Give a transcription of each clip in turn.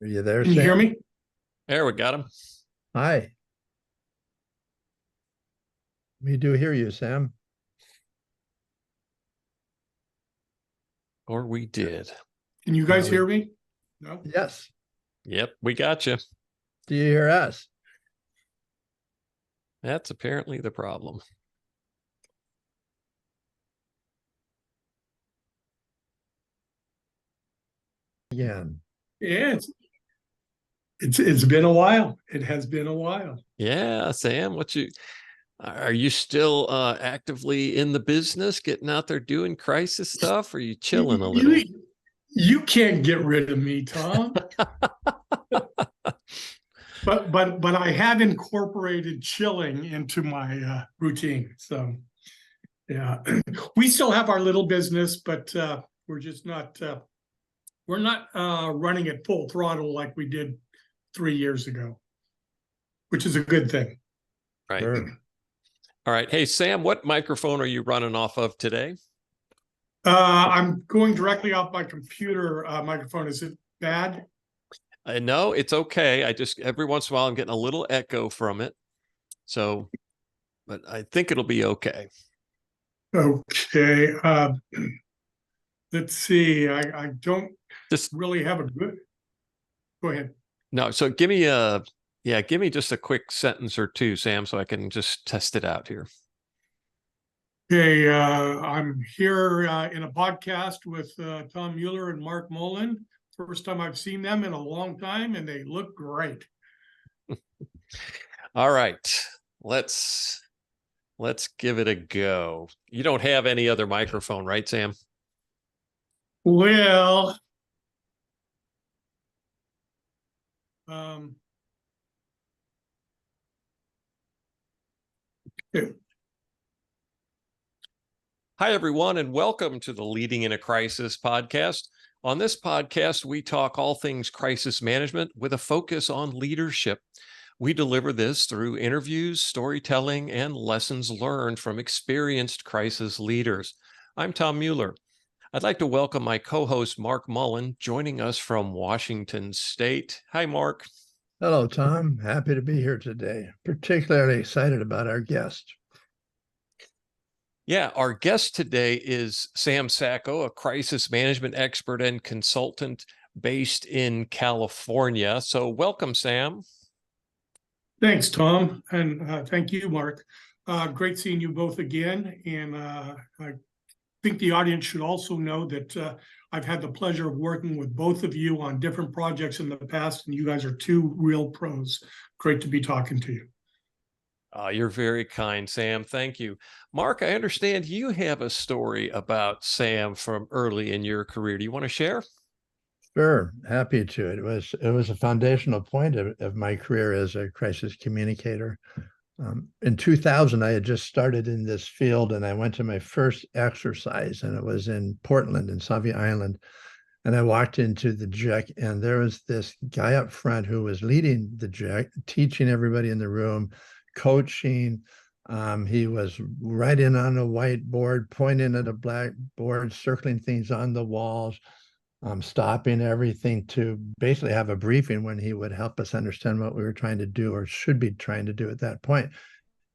Are you there, Can you hear Sam? me? There, we got him. Hi. We do hear you, Sam. Or we did. Can you guys hear me? No? Yes. Yep, we got you. Do you hear us? That's apparently the problem. Again. Yeah, it's been a while. It has been a while. Yeah, Sam, are you still actively in the business, getting out there doing crisis stuff, or are you chilling a little? You can't get rid of me, Tom. But I have incorporated chilling into my routine. So yeah, we still have our little business, but we're just not we're not running at full throttle like we did 3 years ago, which is a good thing. Right. Sure. All right. Hey, Sam, what microphone are you running off of today? I'm going directly off my computer microphone. Is it bad? No, it's okay. I just, every once in a while, I'm getting a little echo from it. So, but I think it'll be okay. Okay. Let's see. I don't Just really have a good. Go ahead. No, so give me just a quick sentence or two, Sam, so I can just test it out here. Okay, I'm here in a podcast with Tom Mueller and Marc Mullen. First time I've seen them in a long time, and they look great. All right, let's give it a go. You don't have any other microphone, right, Sam? Well, okay. Hi, everyone, and welcome to the Leading in a Crisis podcast. On this podcast, we talk all things crisis management with a focus on leadership. We deliver this through interviews, storytelling, and lessons learned from experienced crisis leaders. I'm Tom Mueller. I'd like to welcome my co-host, Marc Mullen, joining us from Washington State. Hi, Marc. Hello, Tom. Happy to be here today. Particularly excited about our guest. Yeah, our guest today is Sam Sacco, a crisis management expert and consultant based in California. So welcome, Sam. Thanks, Tom, and thank you, Marc. Great seeing you both again. And I think the audience should also know that I've had the pleasure of working with both of you on different projects in the past, and you guys are two real pros. Great to be talking to you. You're very kind, Sam. Thank you. Marc, I understand you have a story about Sam from early in your career. Do you want to share? Sure, happy to. It was a foundational point of my career as a crisis communicator. In 2000, I had just started in this field, and I went to my first exercise, and it was in Portland, in Sauvie Island. And I walked into the JEC, and there was this guy up front who was leading the JEC, teaching everybody in the room, coaching. He was writing on a whiteboard, pointing at a blackboard, circling things on the walls, stopping everything to basically have a briefing when he would help us understand what we were trying to do or should be trying to do at that point.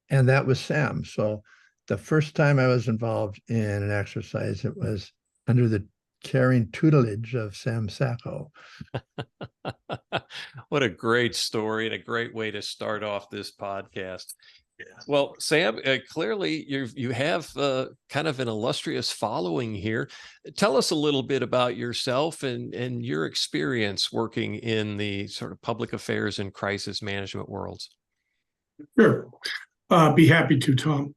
And that was Sam. So the first time I was involved in an exercise, it was under the caring tutelage of Sam Sacco. What a great story and a great way to start off this podcast. Well, Sam, clearly you have kind of an illustrious following here. Tell us a little bit about yourself and your experience working in the sort of public affairs and crisis management worlds. Sure. Be happy to, Tom.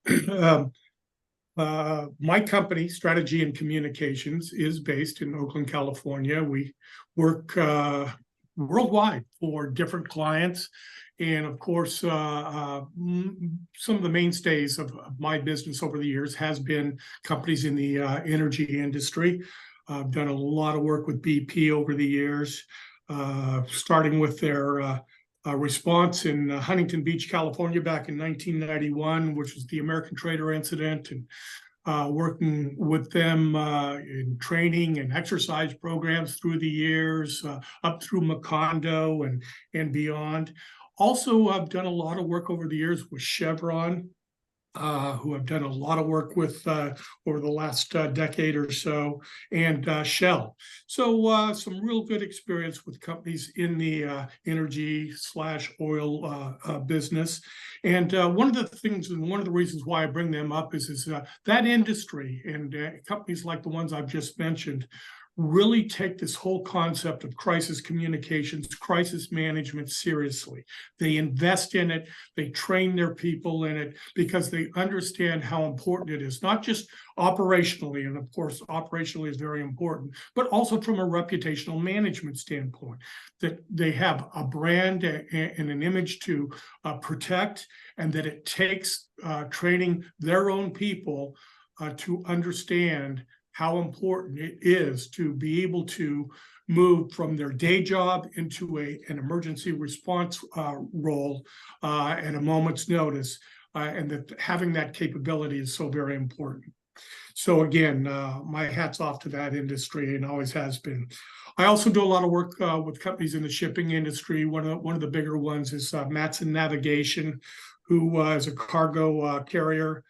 My company, Strategy and Communications, is based in Oakland, California. We work worldwide for different clients. And of course, some of the mainstays of my business over the years has been companies in the energy industry. I've done a lot of work with BP over the years, starting with their response in Huntington Beach, California back in 1991, which was the American Trader incident, and working with them in training and exercise programs through the years, up through Macondo and beyond. Also, I've done a lot of work over the years with Chevron, who I've done a lot of work with over the last decade or so, and Shell. So some real good experience with companies in the energy/oil business. And one of the things and one of the reasons why I bring them up is that industry and companies like the ones I've just mentioned really take this whole concept of crisis communications, crisis management seriously. They invest in it, they train their people in it because they understand how important it is, not just operationally, and of course, operationally is very important, but also from a reputational management standpoint, that they have a brand and an image to protect, and that it takes training their own people to understand how important it is to be able to move from their day job into an emergency response role at a moment's notice, and that having that capability is so very important. So again, my hat's off to that industry and always has been. I also do a lot of work with companies in the shipping industry. One of the bigger ones is Matson Navigation, who is a cargo carrier.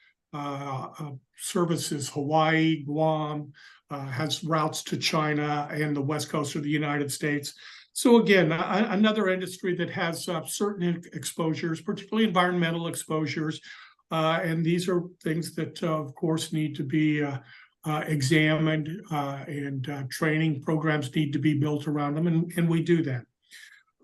Services Hawaii, Guam, has routes to China and the West Coast of the United States. So again, another industry that has certain exposures, particularly environmental exposures. And these are things that, of course, need to be examined, and training programs need to be built around them, and we do that.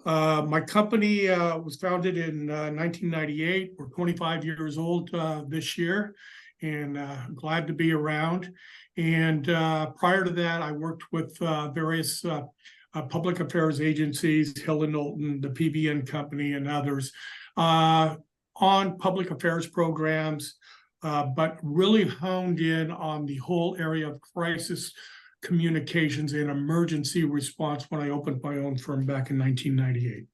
My company was founded in 1998. We're 25 years old this year, and glad to be around. And prior to that, I worked with various public affairs agencies, Hill & Knowlton, the PBN Company, and others, on public affairs programs, but really honed in on the whole area of crisis communications and emergency response when I opened my own firm back in 1998.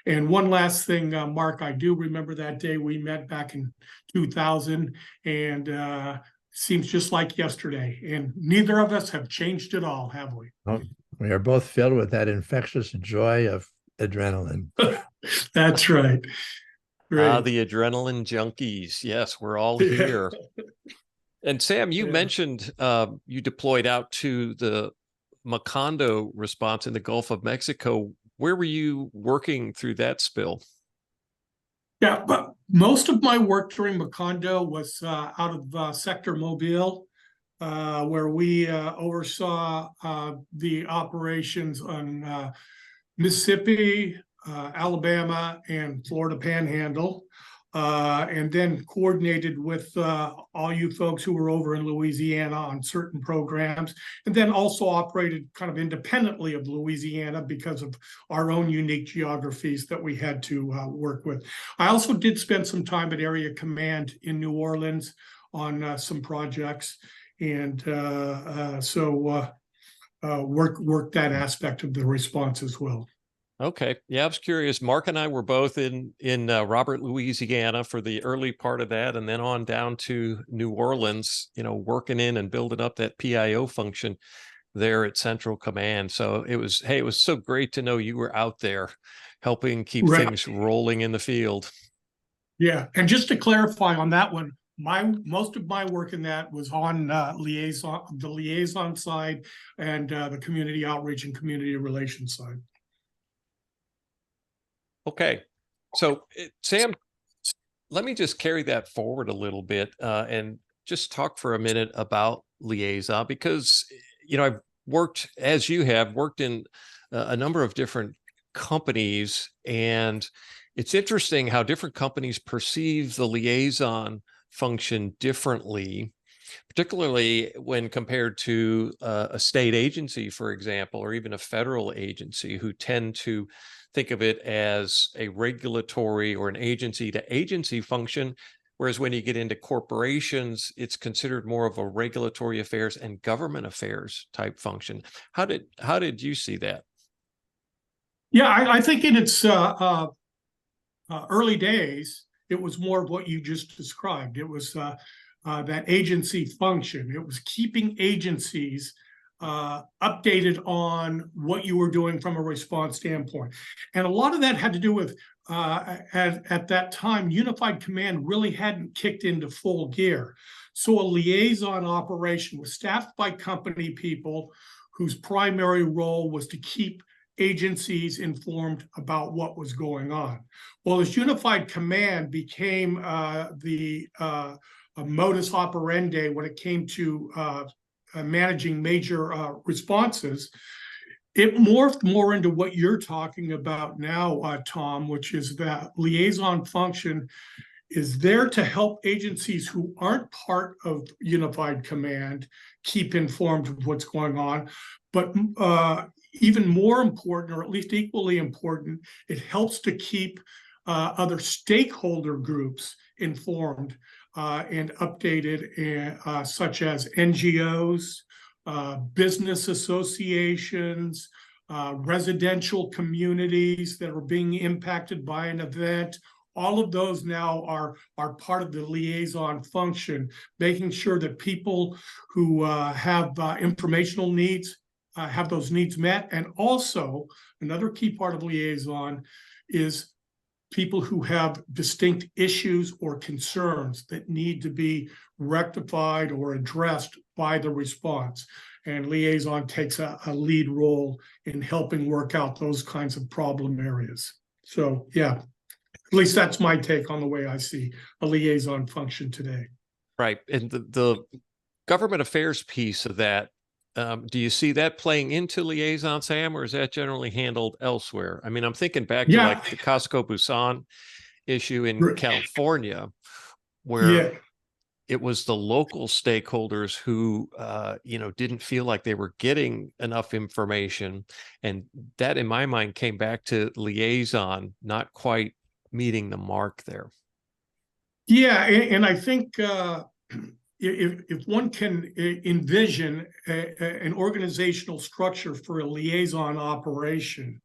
And one last thing, Mark, I do remember that day we met back in 2000, and seems just like yesterday. And neither of us have changed at all, have we? Well, we are both filled with that infectious joy of adrenaline. That's right. Great. The adrenaline junkies. Yes, we're all here. And Sam, you mentioned you deployed out to the Macondo response in the Gulf of Mexico. Where were you working through that spill? Yeah, but most of my work during Macondo was out of Sector Mobile, where we oversaw the operations on Mississippi, Alabama, and Florida Panhandle. And then coordinated with all you folks who were over in Louisiana on certain programs, and then also operated kind of independently of Louisiana because of our own unique geographies that we had to work with. I also did spend some time at Area Command in New Orleans on some projects, and so worked that aspect of the response as well. Okay. Yeah, I was curious. Marc and I were both in Robert, Louisiana for the early part of that, and then on down to New Orleans, working in and building up that PIO function there at Central Command. So it was so great to know you were out there helping keep things rolling in the field. Yeah. And just to clarify on that one, most of my work in that was on the liaison side and the community outreach and community relations side. Okay. So Sam, let me just carry that forward a little bit and just talk for a minute about Liaison, because, I've worked, as you have, worked in a number of different companies, and it's interesting how different companies perceive the liaison function differently, particularly when compared to a state agency, for example, or even a federal agency, who tend to think of it as a regulatory or an agency to agency function. Whereas when you get into corporations, it's considered more of a regulatory affairs and government affairs type function. How did you see that? Yeah, I think in its early days, it was more of what you just described. It was that agency function. It was keeping agencies updated on what you were doing from a response standpoint. And a lot of that had to do with, at that time, Unified Command really hadn't kicked into full gear. So a liaison operation was staffed by company people whose primary role was to keep agencies informed about what was going on. Well, as Unified Command became the modus operandi when it came to managing major responses, it morphed more into what you're talking about now, Tom, which is that liaison function is there to help agencies who aren't part of Unified Command keep informed of what's going on. But even more important, or at least equally important, it helps to keep other stakeholder groups informed and updated, such as NGOs, business associations, residential communities that are being impacted by an event. All of those now are part of the liaison function, making sure that people who have informational needs have those needs met. And also, another key part of liaison is people who have distinct issues or concerns that need to be rectified or addressed by the response. And liaison takes a lead role in helping work out those kinds of problem areas. So, yeah, at least that's my take on the way I see a liaison function today. Right. And the government affairs piece of that, do you see that playing into liaison, Sam, or is that generally handled elsewhere? I mean, I'm thinking back to like the Costco Busan issue in California, where it was the local stakeholders who, didn't feel like they were getting enough information. And that, in my mind, came back to liaison not quite meeting the mark there. Yeah, and I think if one can envision an organizational structure for a liaison operation,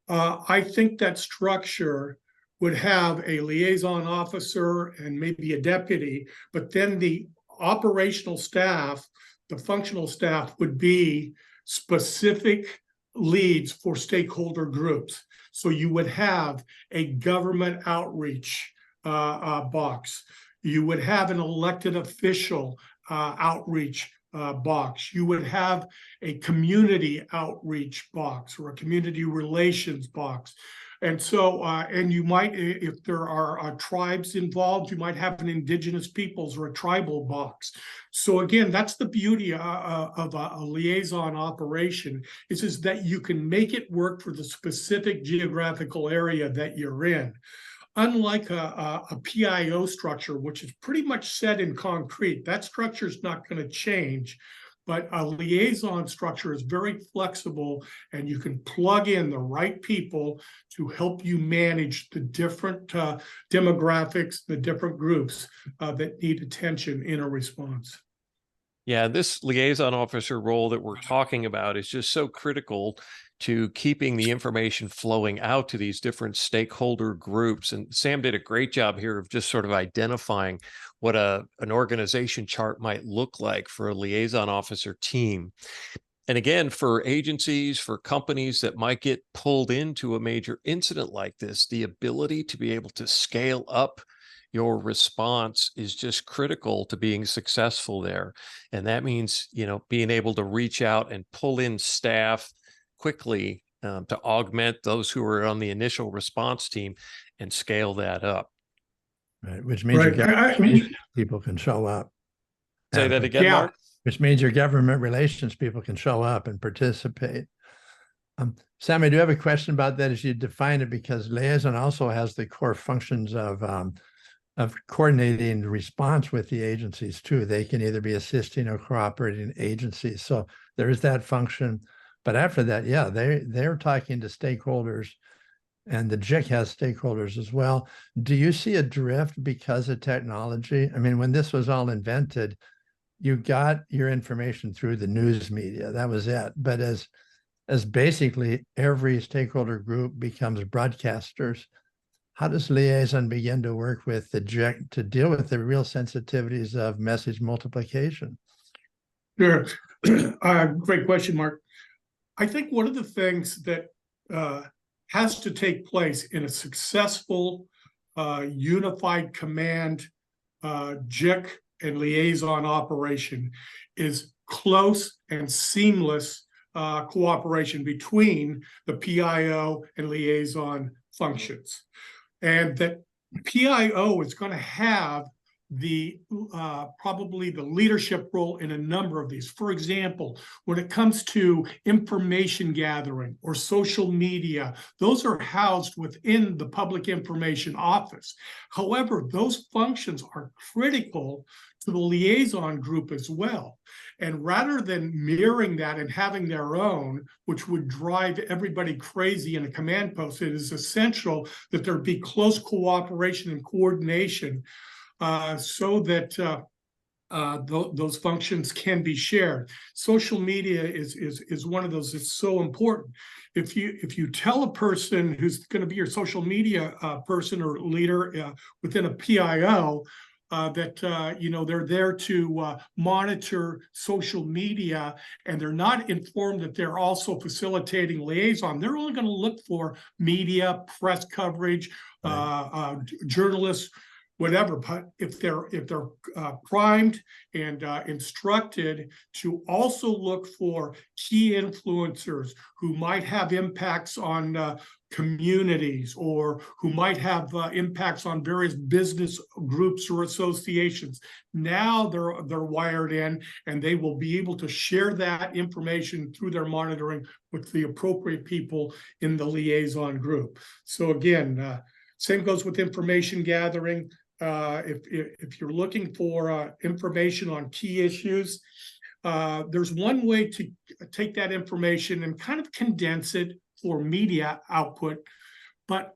I think that structure would have a liaison officer and maybe a deputy, but then the operational staff, the functional staff, would be specific leads for stakeholder groups. So you would have a government outreach box. You would have an elected official outreach box. You would have a community outreach box or a community relations box. And so, and you might, if there are tribes involved, you might have an indigenous peoples or a tribal box. So again, that's the beauty of a liaison operation, is that you can make it work for the specific geographical area that you're in. Unlike a PIO structure, which is pretty much set in concrete, that structure is not going to change. But a liaison structure is very flexible, and you can plug in the right people to help you manage the different demographics, the different groups that need attention in a response. Yeah, this liaison officer role that we're talking about is just so critical to keeping the information flowing out to these different stakeholder groups. And Sam did a great job here of just sort of identifying what an organization chart might look like for a liaison officer team. And again, for agencies, for companies that might get pulled into a major incident like this, the ability to be able to scale up your response is just critical to being successful there. And that means, being able to reach out and pull in staff quickly to augment those who are on the initial response team and scale that up. Right, which means people can show up. Say that again, Marc? Which means your government relations people can show up and participate. Sam, I do have a question about that as you define it, because liaison also has the core functions of coordinating response with the agencies too. They can either be assisting or cooperating agencies. So there is that function. But after that, yeah, they're talking to stakeholders, and the JIC has stakeholders as well. Do you see a drift because of technology? I mean, when this was all invented, you got your information through the news media. That was it. But as basically every stakeholder group becomes broadcasters, how does Liaison begin to work with the JIC to deal with the real sensitivities of message multiplication? Sure. Great question, Mark. I think one of the things that has to take place in a successful unified command JIC and liaison operation is close and seamless cooperation between the PIO and liaison functions. And that PIO is going to have the probably the leadership role in a number of these. For example, when it comes to information gathering or social media, those are housed within the public information office. However, those functions are critical to the liaison group as well. And rather than mirroring that and having their own, which would drive everybody crazy in a command post, it is essential that there be close cooperation and coordination so that those functions can be shared. Social media is one of those that's so important. If you tell a person who's going to be your social media person or leader within a PIO that they're there to monitor social media, and they're not informed that they're also facilitating liaison, they're only going to look for media, press coverage, journalists, whatever. But if they're primed and instructed to also look for key influencers who might have impacts on communities, or who might have impacts on various business groups or associations, now they're wired in, and they will be able to share that information through their monitoring with the appropriate people in the liaison group. So again, same goes with information gathering. If you're looking for information on key issues, there's one way to take that information and kind of condense it for media output. But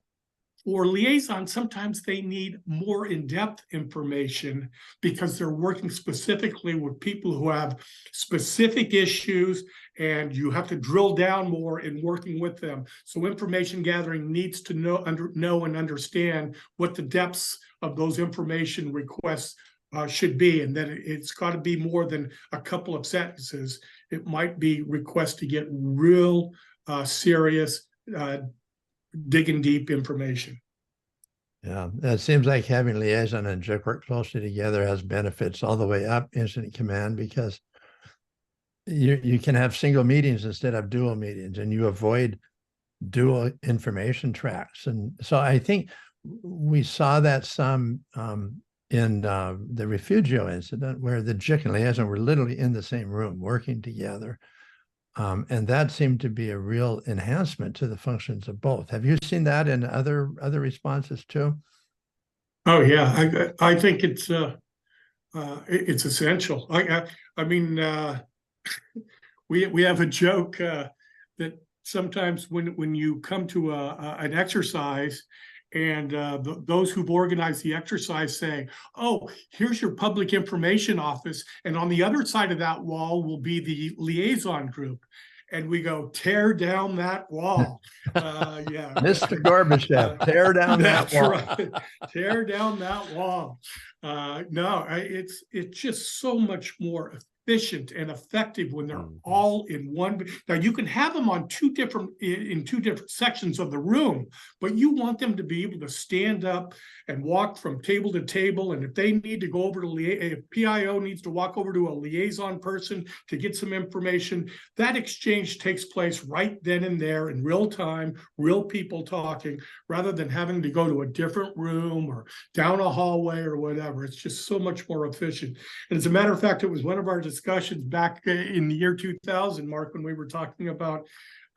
for liaison, sometimes they need more in-depth information because they're working specifically with people who have specific issues, and you have to drill down more in working with them. So information gathering needs to know and understand what the depths of those information requests should be, and then it's got to be more than a couple of sentences. It might be requests to get real serious, digging deep information. Yeah, it seems like having liaison and JIC work closely together has benefits all the way up incident command, because you can have single meetings instead of dual meetings, and you avoid dual information tracks. And so I think we saw that some in the Refugio incident, where the JIC and liaison were literally in the same room working together. And that seemed to be a real enhancement to the functions of both. Have you seen that in other responses too? Oh yeah, I think it's essential. I mean, we have a joke that sometimes when you come to an exercise, and those who've organized the exercise say, "Oh, here's your public information office, and on the other side of that wall will be the liaison group." And we go, "Tear down that wall." Yeah. Mr. Gorbachev, tear down that wall. Right. Tear down that wall. No, it's just so much more efficient and effective when they're all in one. Now you can have them on in two different sections of the room, but you want them to be able to stand up and walk from table to table. And if they need to go over to if PIO needs to walk over to a liaison person to get some information, that exchange takes place right then and there in real time, real people talking, rather than having to go to a different room or down a hallway or whatever. It's just so much more efficient. And as a matter of fact, it was one of our discussions back in the year 2000, Mark, when we were talking about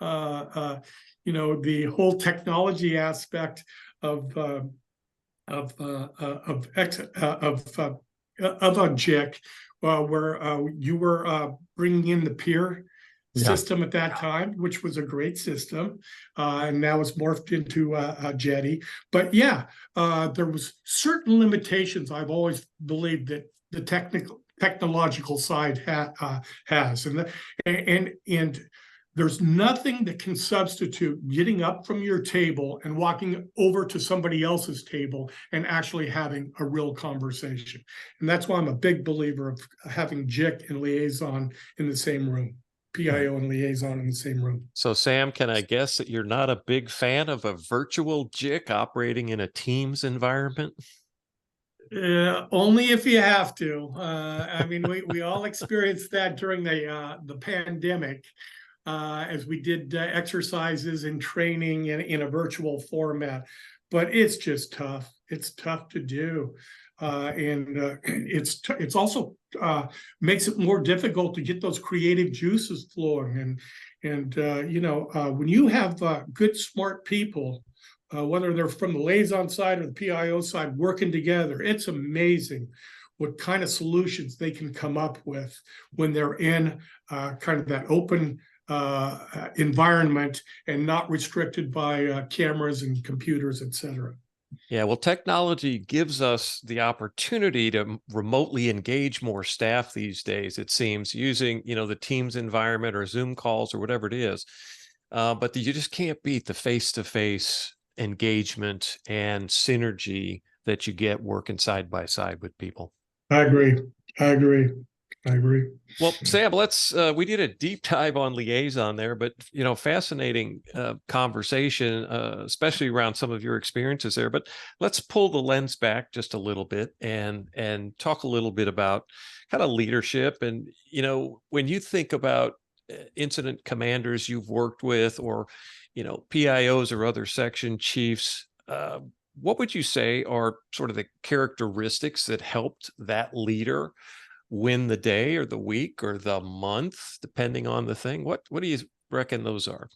the whole technology aspect of a JIC, where you were bringing in the peer system at that time, which was a great system, and now it's morphed into a Jetty. But yeah, there was certain limitations I've always believed that the technological side has, and There's nothing that can substitute getting up from your table and walking over to somebody else's table and actually having a real conversation. And that's why I'm a big believer of having JIC and liaison in the same room, PIO and liaison in the same room. So, Sam, can I guess that you're not a big fan of a virtual JIC operating in a Teams environment? Only if you have to. I mean, we all experienced that during the pandemic. As we did exercises and training in a virtual format, but it's just tough. It's tough to do, and it's also makes it more difficult to get those creative juices flowing. And when you have good, smart people, whether they're from the liaison side or the PIO side, working together, it's amazing what kind of solutions they can come up with when they're in kind of that open environment and not restricted by cameras and computers, et cetera. Yeah, well, technology gives us the opportunity to remotely engage more staff these days, it seems, using, the Teams environment or Zoom calls or whatever it is. But you just can't beat the face-to-face engagement and synergy that you get working side by side with people. I agree. Well, Sam, we did a deep dive on liaison there, but, fascinating conversation, especially around some of your experiences there. But let's pull the lens back just a little bit and talk a little bit about kind of leadership. And, when you think about incident commanders you've worked with, or, PIOs or other section chiefs, what would you say are sort of the characteristics that helped that leader win the day or the week or the month, depending on the thing? What do you reckon those are?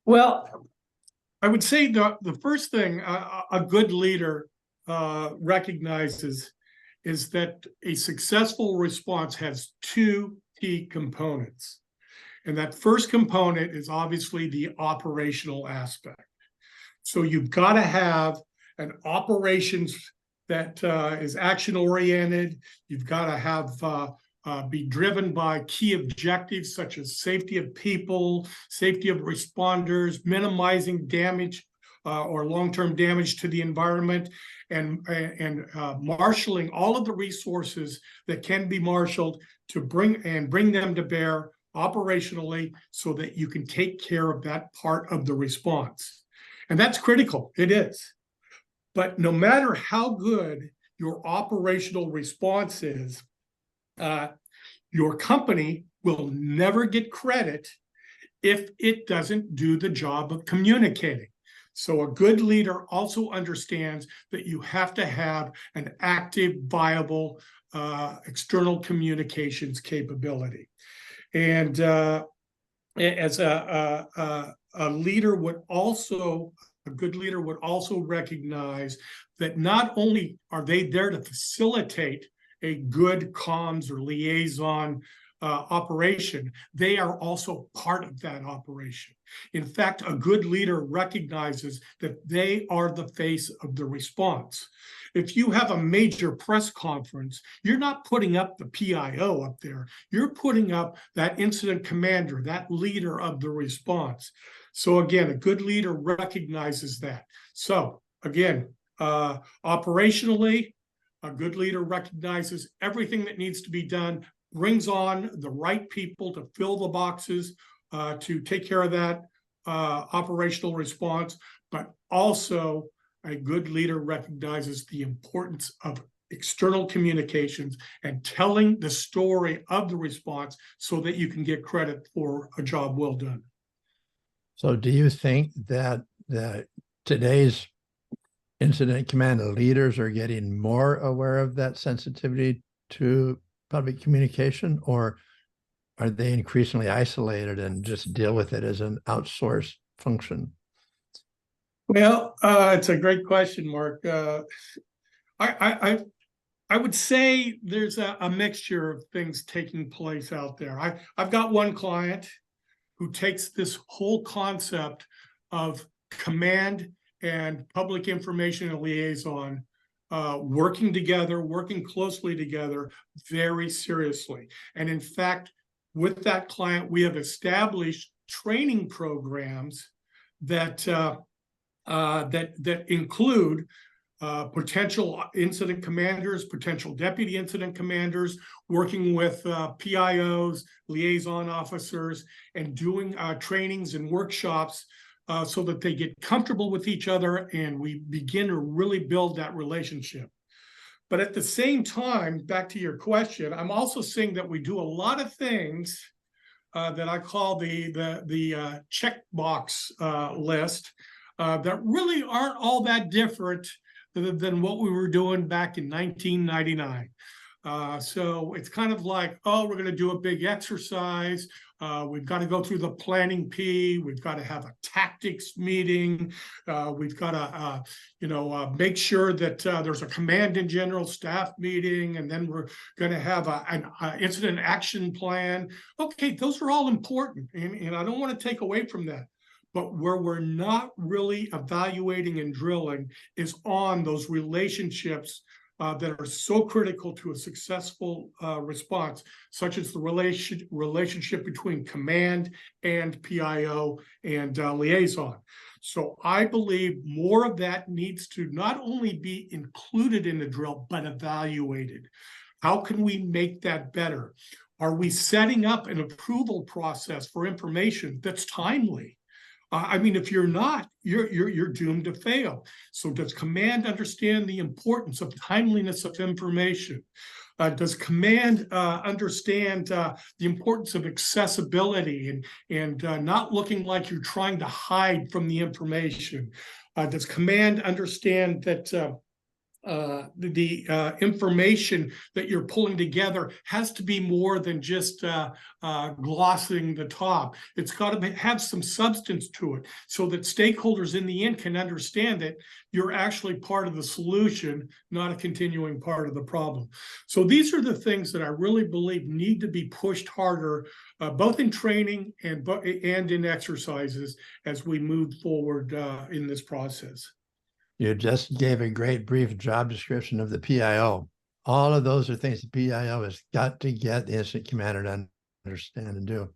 Well, I would say the first thing a good leader recognizes is that a successful response has two key components. And that first component is obviously the operational aspect. So you've got to have an operations that is action-oriented. You've got to have be driven by key objectives such as safety of people, safety of responders, minimizing damage or long-term damage to the environment, and marshaling all of the resources that can be marshaled to bring them to bear operationally so that you can take care of that part of the response. And that's critical. It is. But no matter how good your operational response is, your company will never get credit if it doesn't do the job of communicating. So a good leader also understands that you have to have an active, viable external communications capability. And as a leader would also, a good leader would also recognize that not only are they there to facilitate a good comms or liaison operation, they are also part of that operation. In fact, a good leader recognizes that they are the face of the response. If you have a major press conference, you're not putting up the PIO up there. You're putting up that incident commander, that leader of the response. So again, a good leader recognizes that. So again, operationally, a good leader recognizes everything that needs to be done, brings on the right people to fill the boxes, to take care of that operational response, but also a good leader recognizes the importance of external communications and telling the story of the response so that you can get credit for a job well done. So do you think that today's incident command leaders are getting more aware of that sensitivity to public communication, or are they increasingly isolated and just deal with it as an outsourced function? Well, it's a great question, Mark. I would say there's a mixture of things taking place out there. I've got one client who takes this whole concept of command and public information and liaison working together, working closely together very seriously. And in fact, with that client, we have established training programs that that include potential incident commanders, potential deputy incident commanders, working with PIOs, liaison officers, and doing trainings and workshops so that they get comfortable with each other and we begin to really build that relationship. But at the same time, back to your question, I'm also seeing that we do a lot of things that I call the checkbox list that really aren't all that different than what we were doing back in 1999. So it's kind of like, oh, we're going to do a big exercise. We've got to go through the planning P. We've got to have a tactics meeting. We've got to, make sure that there's a command and general staff meeting, and then we're going to have an incident action plan. Okay, those are all important, and I don't want to take away from that. But where we're not really evaluating and drilling is on those relationships that are so critical to a successful response, such as the relationship between command and PIO and liaison. So I believe more of that needs to not only be included in the drill, but evaluated. How can we make that better? Are we setting up an approval process for information that's timely? I mean, if you're not, you're doomed to fail. So does command understand the importance of timeliness of information? Does command understand the importance of accessibility and not looking like you're trying to hide from the information? Does command understand that the information that you're pulling together has to be more than just glossing the top? It's got to have some substance to it so that stakeholders in the end can understand that you're actually part of the solution, not a continuing part of the problem. So these are the things that I really believe need to be pushed harder, both in training and in exercises as we move forward in this process. You just gave a great brief job description of the PIO. All of those are things the PIO has got to get the incident commander to understand and do.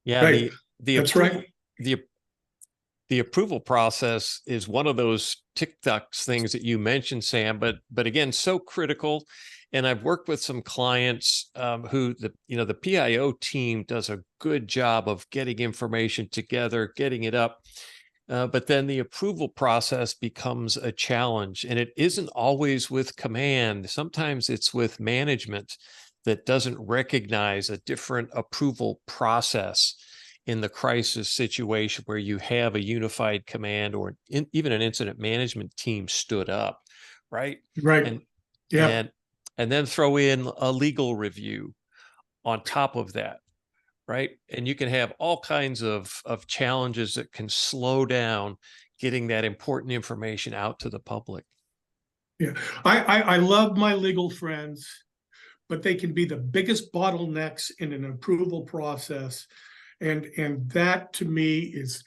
Yeah, right. That's right. The approval process is one of those tic-tacs things that you mentioned, Sam, but again, so critical. And I've worked with some clients who the PIO team does a good job of getting information together, getting it up. But then the approval process becomes a challenge, and it isn't always with command. Sometimes it's with management that doesn't recognize a different approval process in the crisis situation where you have a unified command or even an incident management team stood up, right? Right. And, yeah. And then throw in a legal review on top of that. Right. And you can have all kinds of challenges that can slow down getting that important information out to the public. Yeah, I love my legal friends, but they can be the biggest bottlenecks in an approval process. And that to me is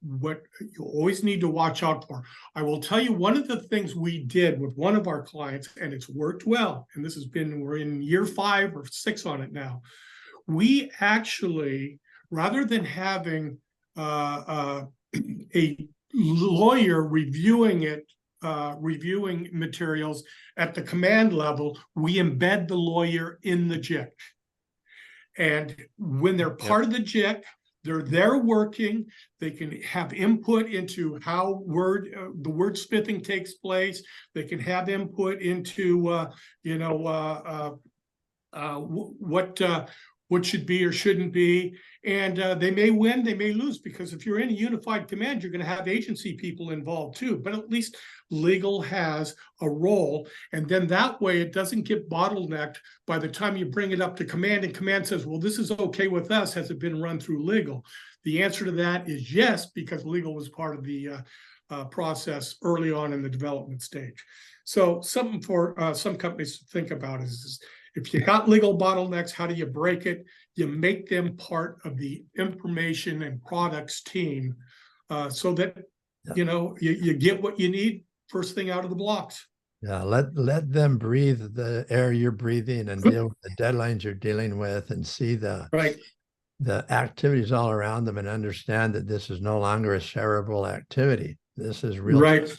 what you always need to watch out for. I will tell you one of the things we did with one of our clients, and it's worked well, and we're in year 5 or 6 on it now. We actually, rather than having a lawyer reviewing materials at the command level, we embed the lawyer in the JIC. And when they're part of the JIC, they're there working. They can have input into how the wordsmithing takes place. They can have input into what should be or shouldn't be. And they may win, they may lose, because if you're in a unified command, you're going to have agency people involved too. But at least legal has a role. And then that way it doesn't get bottlenecked by the time you bring it up to command and command says, well, this is okay with us. Has it been run through legal? The answer to that is yes, because legal was part of the process early on in the development stage. So something for some companies to think about is if you got legal bottlenecks, how do you break it? You make them part of the information and products team so that, you get what you need first thing out of the blocks. Yeah, let them breathe the air you're breathing and deal with the deadlines you're dealing with, and see Right. the activities all around them, and understand that this is no longer a shareable activity. This is real. Right.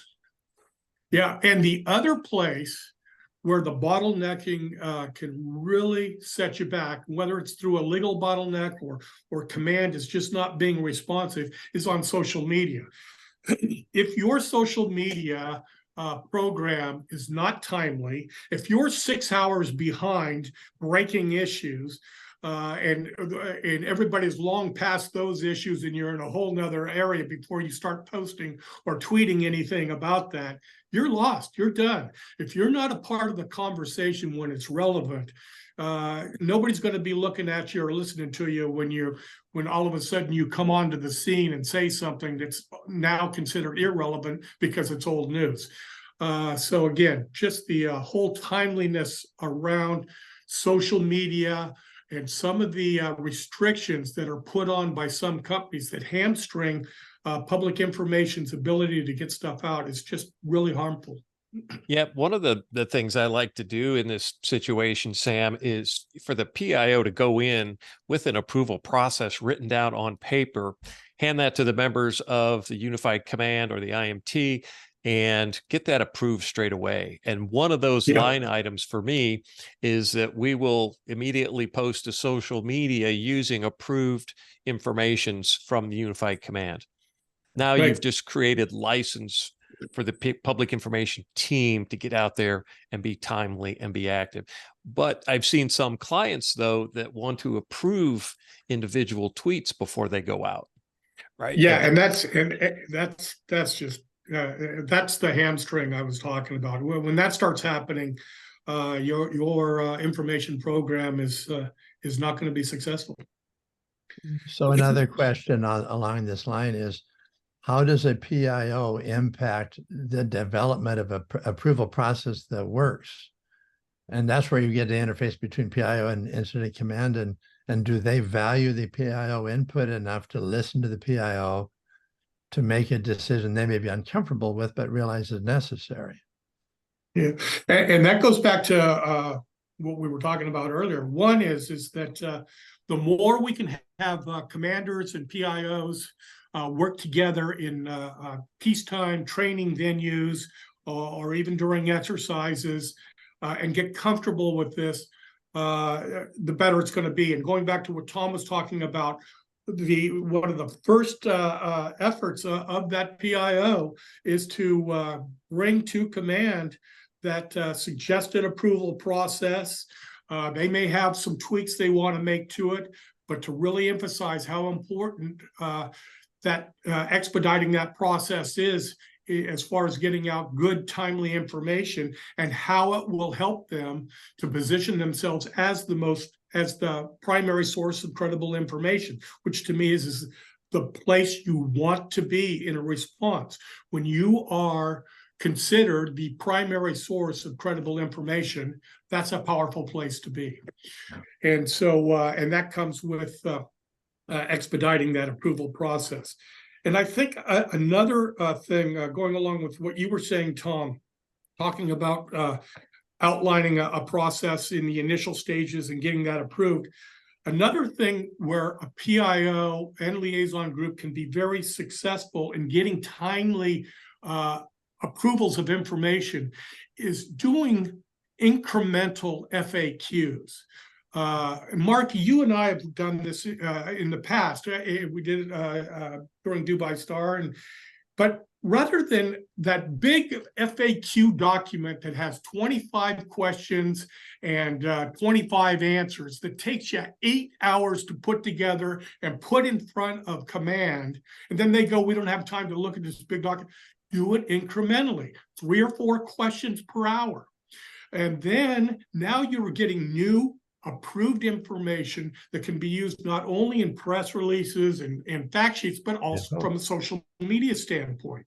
Yeah. And the other place where the bottlenecking can really set you back, whether it's through a legal bottleneck or command is just not being responsive, is on social media. If your social media program is not timely, if you're 6 hours behind breaking issues, and everybody's long past those issues, and you're in a whole nother area before you start posting or tweeting anything about that, you're lost. You're done. If you're not a part of the conversation when it's relevant, nobody's going to be looking at you or listening to you when all of a sudden you come onto the scene and say something that's now considered irrelevant because it's old news. So again, just the whole timeliness around social media and some of the restrictions that are put on by some companies that hamstring public information's ability to get stuff out is just really harmful. Yeah, one of the things I like to do in this situation, Sam, is for the PIO to go in with an approval process written down on paper, hand that to the members of the Unified Command or the IMT, and get that approved straight away. And one of those line items for me is that we will immediately post to social media using approved informations from the Unified Command. Now you've just created license for the public information team to get out there and be timely and be active. But I've seen some clients, though, that want to approve individual tweets before they go out. Right. Yeah. And that's just that's the hamstring I was talking about. When that starts happening, your information program is not going to be successful. So another question along this line is, how does a PIO impact the development of an approval process that works? And that's where you get the interface between PIO and incident command. And do they value the PIO input enough to listen to the PIO to make a decision they may be uncomfortable with, but realize is necessary? Yeah, and that goes back to what we were talking about earlier. One is that the more we can have commanders and PIOs work together in peacetime training venues or even during exercises and get comfortable with this, the better it's going to be. And going back to what Tom was talking about, one of the first efforts of that PIO is to bring to command that suggested approval process. They may have some tweaks they want to make to it, but to really emphasize how important that expediting that process is as far as getting out good, timely information, and how it will help them to position themselves as the primary source of credible information, which to me is the place you want to be in a response. When you are considered the primary source of credible information, that's a powerful place to be. And so, and that comes with expediting that approval process. And I think another thing going along with what you were saying, Tom, talking about outlining a process in the initial stages and getting that approved. Another thing where a PIO and liaison group can be very successful in getting timely approvals of information is doing incremental FAQs. Marc, you and I have done this in the past. We did it during Dubai Star, but rather than that big FAQ document that has 25 questions and 25 answers that takes you 8 hours to put together and put in front of command, and then they go, we don't have time to look at this big document. Do it incrementally, 3 or 4 questions per hour. And then now you're getting new approved information that can be used not only in press releases and fact sheets, but also from a social media standpoint.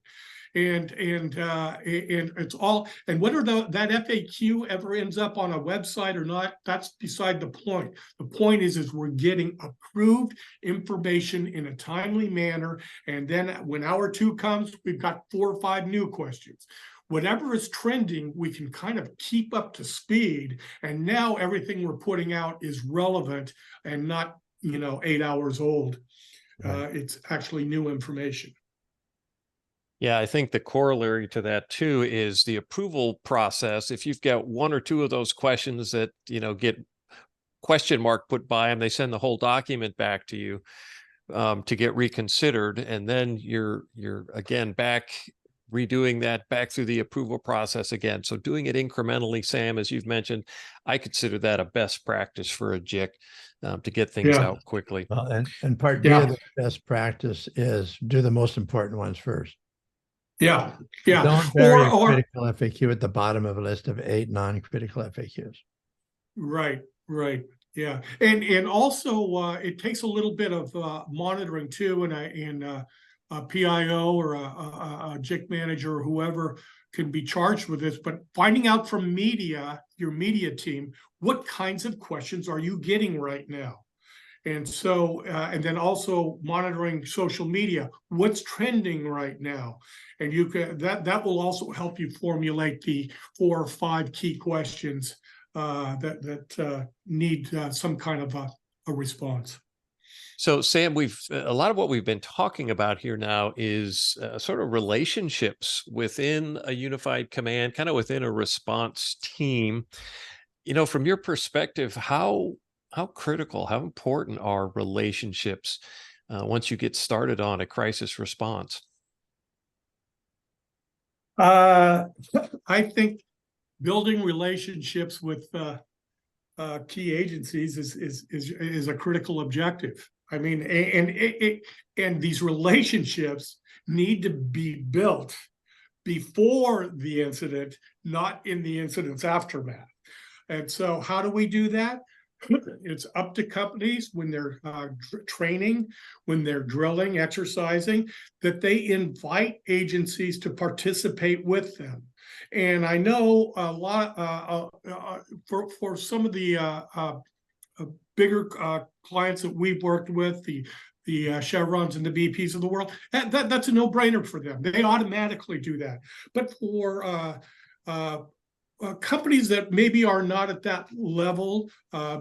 And it's all, and whether that FAQ ever ends up on a website or not, that's beside the point. The point is we're getting approved information in a timely manner. And then when hour 2 comes, we've got 4 or 5 new questions. whatever is trending, we can kind of keep up to speed. And now everything we're putting out is relevant and not, 8 hours old. Right. It's actually new information. Yeah, I think the corollary to that too is the approval process. If you've got one or two of those questions that, get question mark put by them, they send the whole document back to you to get reconsidered. And then you're again back redoing that back through the approval process again. So doing it incrementally, Sam, as you've mentioned, I consider that a best practice for a JIC to get things Yeah. out quickly. Well, and part B of the best practice is do the most important ones first. Yeah. Don't vary a critical FAQ at the bottom of a list of 8 non-critical FAQs. Right. Yeah. And also it takes a little bit of monitoring too, and a PIO or a JIC manager or whoever can be charged with this, but finding out from your media team, what kinds of questions are you getting right now? And so, and then also monitoring social media, what's trending right now? And you can, that will also help you formulate the 4 or 5 key questions that need some kind of a response. So, Sam, a lot of what we've been talking about here now is sort of relationships within a unified command, kind of within a response team. From your perspective, how critical, how important are relationships once you get started on a crisis response? I think building relationships with key agencies is a critical objective. I mean, and these relationships need to be built before the incident, not in the incident's aftermath. And so how do we do that? It's up to companies when they're training, when they're drilling, exercising, that they invite agencies to participate with them. And I know a lot for some of the bigger clients that we've worked with, the Chevrons and the BPs of the world, that's a no-brainer for them. They automatically do that. But for companies that maybe are not at that level,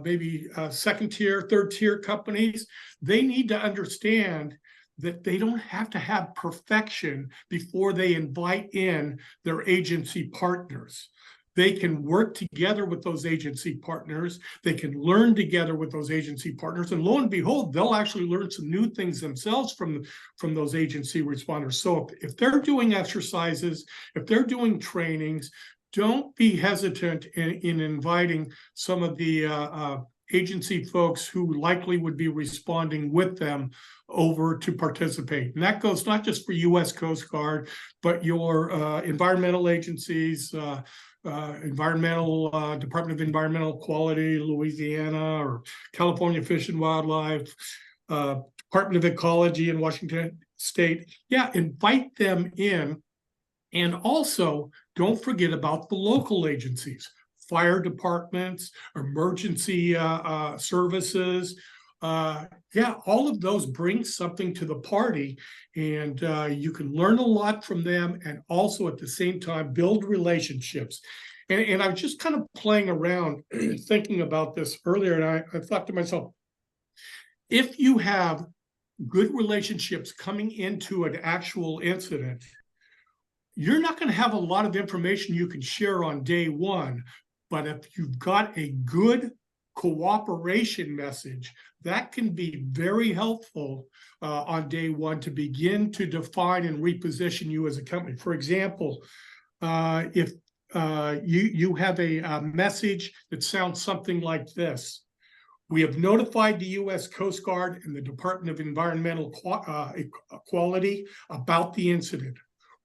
maybe second tier, third tier companies, they need to understand that they don't have to have perfection before they invite in their agency partners. They can work together with those agency partners. They can learn together with those agency partners. And lo and behold, they'll actually learn some new things themselves from those agency responders. So if they're doing exercises, if they're doing trainings, don't be hesitant in inviting some of the agency folks who likely would be responding with them over to participate. And that goes not just for U.S. Coast Guard, but your environmental agencies, Department of Environmental Quality, Louisiana, or California Fish and Wildlife, Department of Ecology in Washington State. Yeah, invite them in. And also, don't forget about the local agencies, fire departments, emergency services. Yeah, all of those bring something to the party, and you can learn a lot from them, and also at the same time build relationships. And I was just kind of playing around thinking about this earlier, and I thought to myself, if you have good relationships coming into an actual incident, you're not going to have a lot of information you can share on day one, but if you've got a good cooperation message, that can be very helpful on day one to begin to define and reposition you as a company. For example, if you have a message that sounds something like this: we have notified the U.S. Coast Guard and the Department of Environmental Quality about the incident.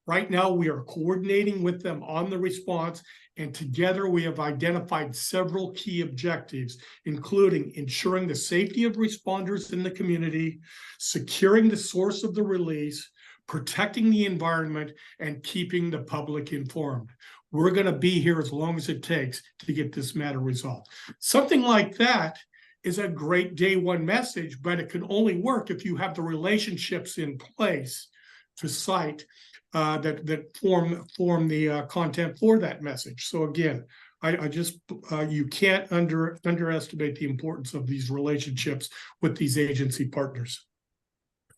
Right now, we are coordinating with them on the response, and together we have identified several key objectives, including ensuring the safety of responders in the community, securing the source of the release, protecting the environment, and keeping the public informed. We're going to be here as long as it takes to get this matter resolved. Something like that is a great day one message, but it can only work if you have the relationships in place to cite that form the content for that message. So again, I just you can't underestimate the importance of these relationships with these agency partners.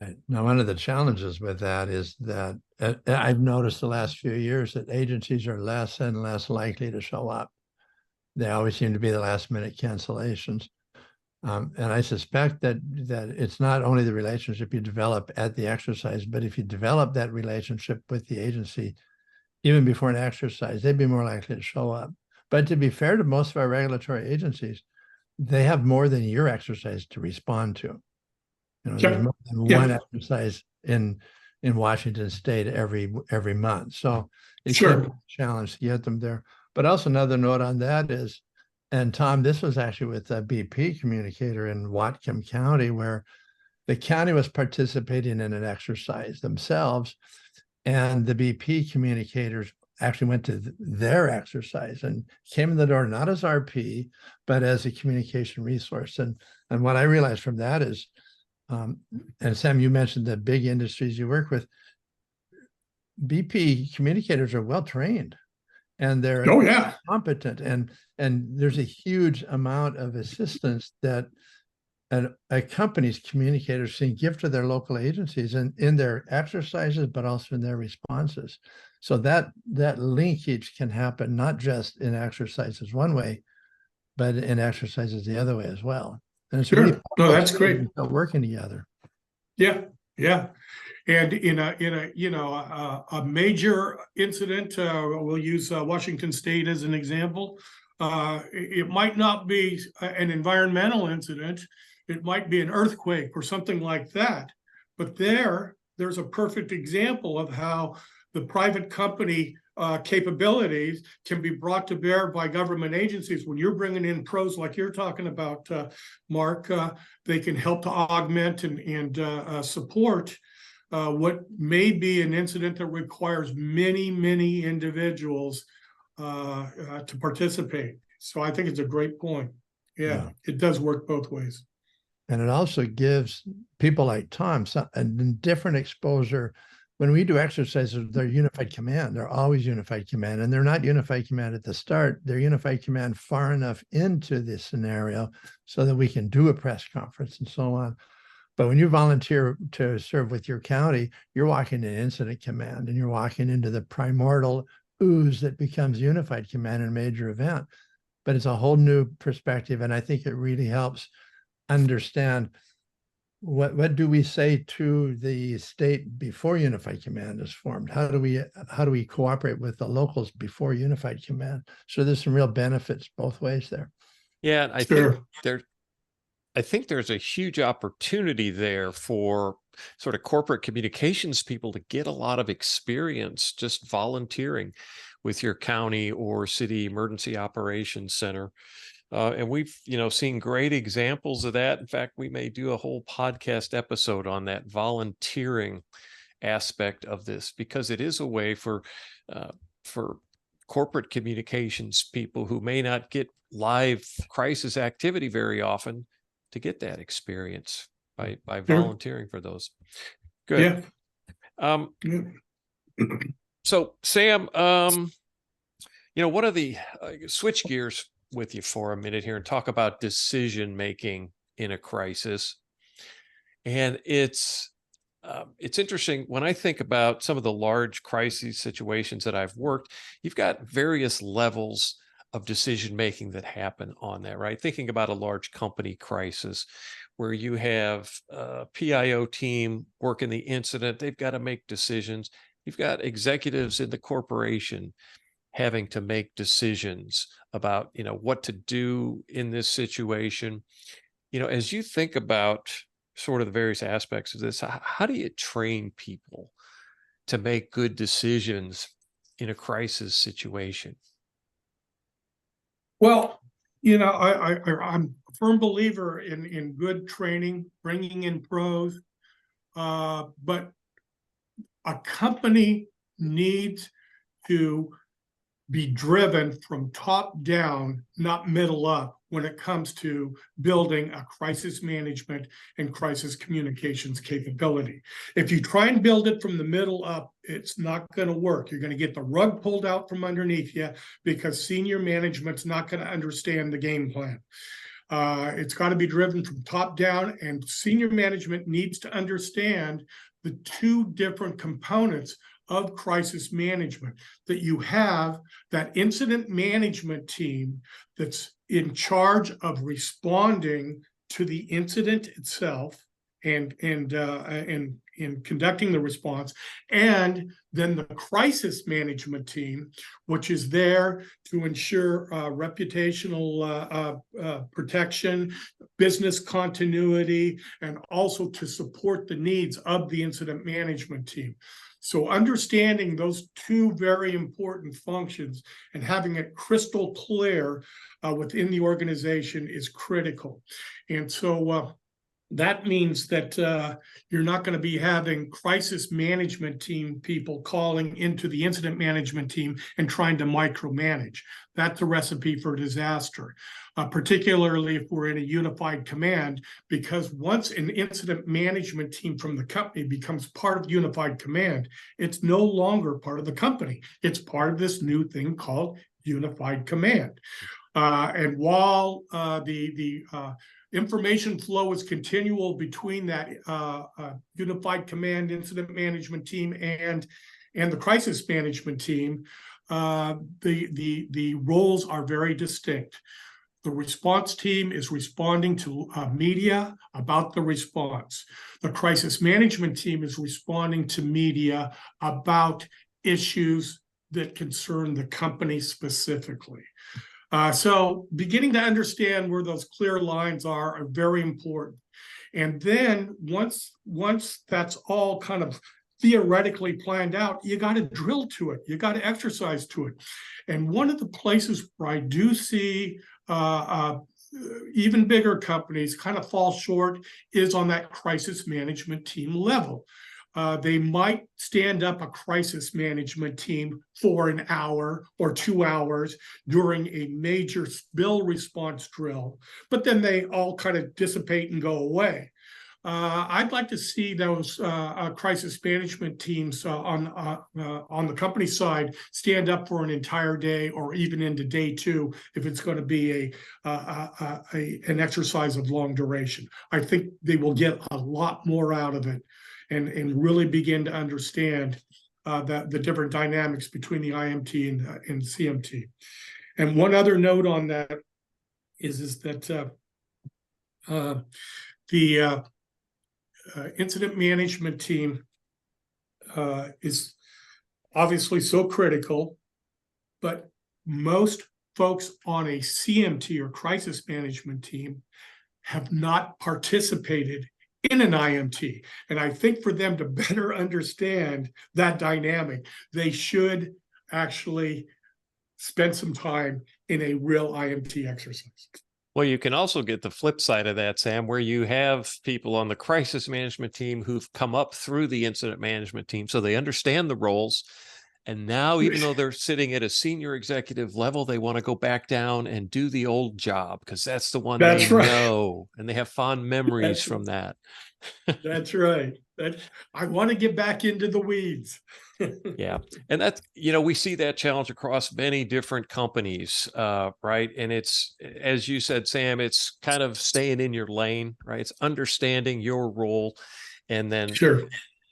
Right. Now, one of the challenges with that is that I've noticed the last few years that agencies are less and less likely to show up. They always seem to be the last minute cancellations. And I suspect that it's not only the relationship you develop at the exercise, but if you develop that relationship with the agency, even before an exercise, they'd be more likely to show up. But to be fair to most of our regulatory agencies, they have more than your exercise to respond to. You know, there's more than one exercise in Washington State every month. So it can be a challenge to get them there. But also another note on that is, and Tom, this was actually with a BP communicator in Whatcom County, where the county was participating in an exercise themselves, and the BP communicators actually went to their exercise and came in the door not as RP, but as a communication resource. And what I realized from that is, and Sam, you mentioned the big industries you work with. BP communicators are well trained, and they're competent, and there's a huge amount of assistance that a company's communicators can give to their local agencies and in their exercises, but also in their responses. So that linkage can happen not just in exercises one way, but in exercises the other way as well. And it's really no, that's great. Working together. Yeah. And in a major incident, we'll use Washington State as an example. It might not be an environmental incident. It might be an earthquake or something like that. But there's a perfect example of how the private company capabilities can be brought to bear by government agencies. When you're bringing in pros like you're talking about, Mark, they can help to augment and support what may be an incident that requires many individuals to participate. So I think it's a great point. Yeah, it does work both ways. And it also gives people like Tom a different exposure. When we do exercises, they're unified command. They're always unified command, and they're not unified command at the start. They're unified command far enough into this scenario so that we can do a press conference and so on. But when you volunteer to serve with your county, you're walking in incident command, and you're walking into the primordial ooze that becomes unified command in a major event. But it's a whole new perspective, and I think it really helps understand what do we say to the state before unified command is formed? How do we cooperate with the locals before unified command? So there's some real benefits both ways there. Yeah, I think there's a huge opportunity there for sort of corporate communications people to get a lot of experience just volunteering with your county or city emergency operations center. And we've, seen great examples of that. In fact, we may do a whole podcast episode on that volunteering aspect of this, because it is a way for corporate communications people who may not get live crisis activity very often to get that experience by volunteering for those. Good. So Sam, one of the switch gears with you for a minute here and talk about decision making in a crisis. And it's interesting when I think about some of the large crisis situations that I've worked. You've got various levels of decision making that happen on that, right? Thinking about a large company crisis where you have a PIO team working the incident, they've got to make decisions. You've got executives in the corporation having to make decisions about, what to do in this situation. As you think about sort of the various aspects of this, how do you train people to make good decisions in a crisis situation? Well, I'm a firm believer in good training, bringing in pros, but a company needs to be driven from top down, not middle up, when it comes to building a crisis management and crisis communications capability. If you try and build it from the middle up, it's not going to work. You're going to get the rug pulled out from underneath you because senior management's not going to understand the game plan. It's got to be driven from top down, and senior management needs to understand the two different components of crisis management, that you have that incident management team that's in charge of responding to the incident itself and conducting the response, and then the crisis management team, which is there to ensure reputational protection, business continuity, and also to support the needs of the incident management team. So understanding those two very important functions and having it crystal clear within the organization is critical. And so that means that you're not going to be having crisis management team people calling into the incident management team and trying to micromanage. That's a recipe for disaster, particularly if we're in a unified command, because once an incident management team from the company becomes part of unified command, it's no longer part of the company. It's part of this new thing called unified command. And while the information flow is continual between that unified command incident management team and the crisis management team, the roles are very distinct. The response team is responding to media about the response. The crisis management team is responding to media about issues that concern the company specifically. So beginning to understand where those clear lines are very important. And then once that's all kind of theoretically planned out, you got to drill to it. You got to exercise to it. And one of the places where I do see even bigger companies kind of fall short is on that crisis management team level. They might stand up a crisis management team for an hour or 2 hours during a major spill response drill, but then they all kind of dissipate and go away. I'd like to see those crisis management teams on the company side stand up for an entire day or even into day 2 if it's going to be an exercise of long duration. I think they will get a lot more out of it and really begin to understand the different dynamics between the IMT and CMT. And one other note on that is that the incident management team is obviously so critical, but most folks on a CMT or crisis management team have not participated in an IMT. And I think for them to better understand that dynamic, they should actually spend some time in a real IMT exercise. Well, you can also get the flip side of that, Sam, where you have people on the crisis management team who've come up through the incident management team, so they understand the roles. And now, even though they're sitting at a senior executive level, they want to go back down and do the old job because that's the one they know, and they have fond memories from that. That's right. I want to get back into the weeds. Yeah. And that's, we see that challenge across many different companies, right? And it's, as you said, Sam, it's kind of staying in your lane, right? It's understanding your role and then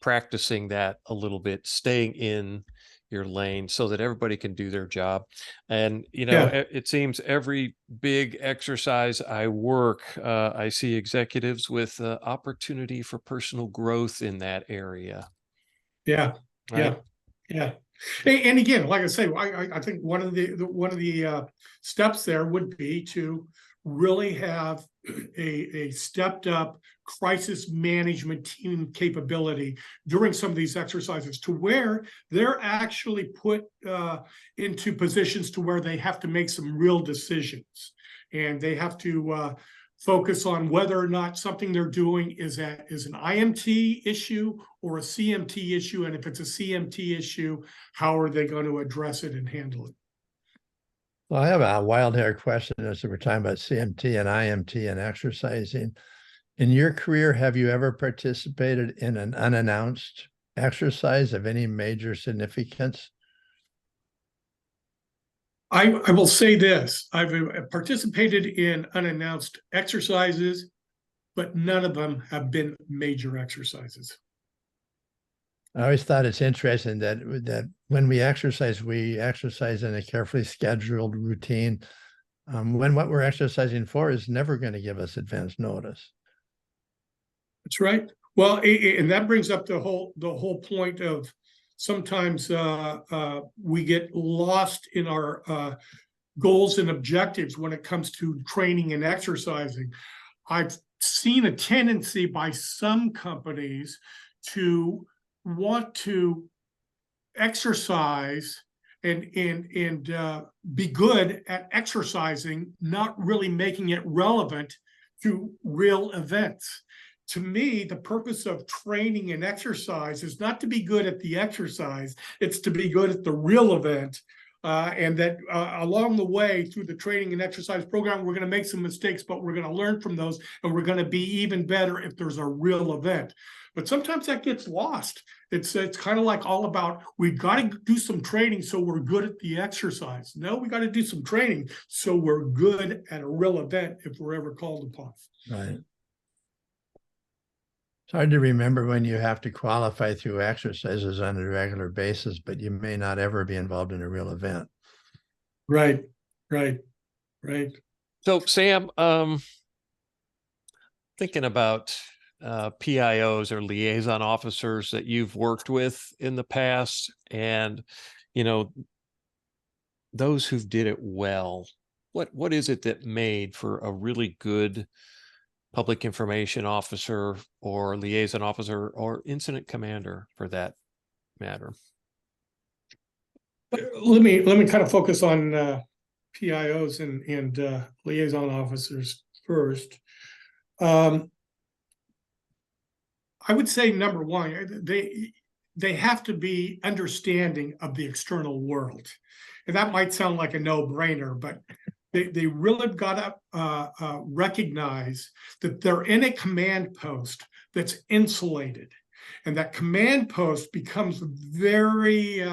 practicing that a little bit, staying in your lane so that everybody can do their job. And, it seems every big exercise I work, I see executives with opportunity for personal growth in that area. Yeah. Right? Yeah. And again, like I say, I think one of the steps there would be to really have a stepped up crisis management team capability during some of these exercises, to where they're actually put into positions to where they have to make some real decisions, and they have to focus on whether or not something they're doing is an IMT issue or a CMT issue. And if it's a CMT issue, how are they going to address it and handle it? Well, I have a wild hair question as we're talking about CMT and IMT and exercising. In your career, have you ever participated in an unannounced exercise of any major significance? I will say this, I've participated in unannounced exercises, but none of them have been major exercises. I always thought it's interesting that when we exercise in a carefully scheduled routine, when what we're exercising for is never going to give us advance notice. That's right. Well, and that brings up the whole point of sometimes we get lost in our goals and objectives when it comes to training and exercising. I've seen a tendency by some companies to want to exercise and be good at exercising, not really making it relevant to real events. To me, the purpose of training and exercise is not to be good at the exercise, it's to be good at the real event. And that along the way through the training and exercise program, we're going to make some mistakes, but we're going to learn from those, and we're going to be even better if there's a real event. But sometimes that gets lost. It's kind of like all about, we've got to do some training so we're good at the exercise. No, we got to do some training so we're good at a real event if we're ever called upon. Right. It's hard to remember when you have to qualify through exercises on a regular basis, but you may not ever be involved in a real event. Right. So, Sam, thinking about PIOs or liaison officers that you've worked with in the past, and those who did it well, what is it that made for a really good public information officer or liaison officer or incident commander for that matter? Let me kind of focus on PIOs and liaison officers first. I would say number one, they have to be understanding of the external world, and that might sound like a no-brainer, but they really got to recognize that they're in a command post that's insulated, and that command post becomes very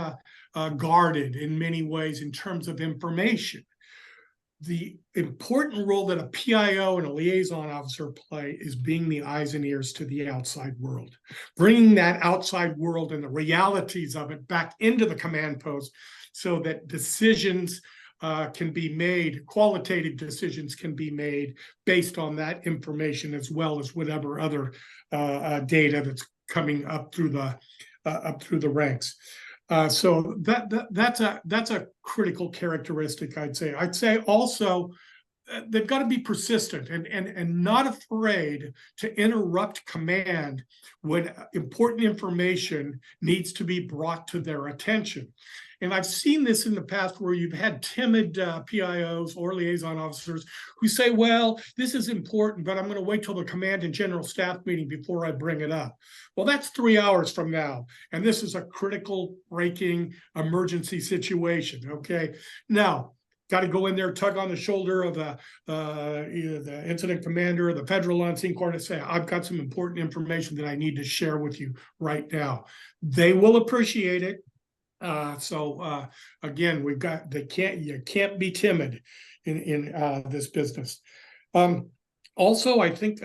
guarded in many ways in terms of information. The important role that a PIO and a liaison officer play is being the eyes and ears to the outside world, bringing that outside world and the realities of it back into the command post so that decisions can be made, qualitative decisions can be made based on that information, as well as whatever other data that's coming up through the ranks. So that's a critical characteristic, I'd say. I'd say also they've got to be persistent and not afraid to interrupt command when important information needs to be brought to their attention. And I've seen this in the past where you've had timid PIOs or liaison officers who say, well, this is important, but I'm going to wait till the command and general staff meeting before I bring it up. Well, that's 3 hours from now. And this is a critical breaking emergency situation. Okay. Now, got to go in there, tug on the shoulder of either the incident commander or the federal on-scene coordinator, say, I've got some important information that I need to share with you right now. They will appreciate it. So again, you can't be timid in this business. Also, I think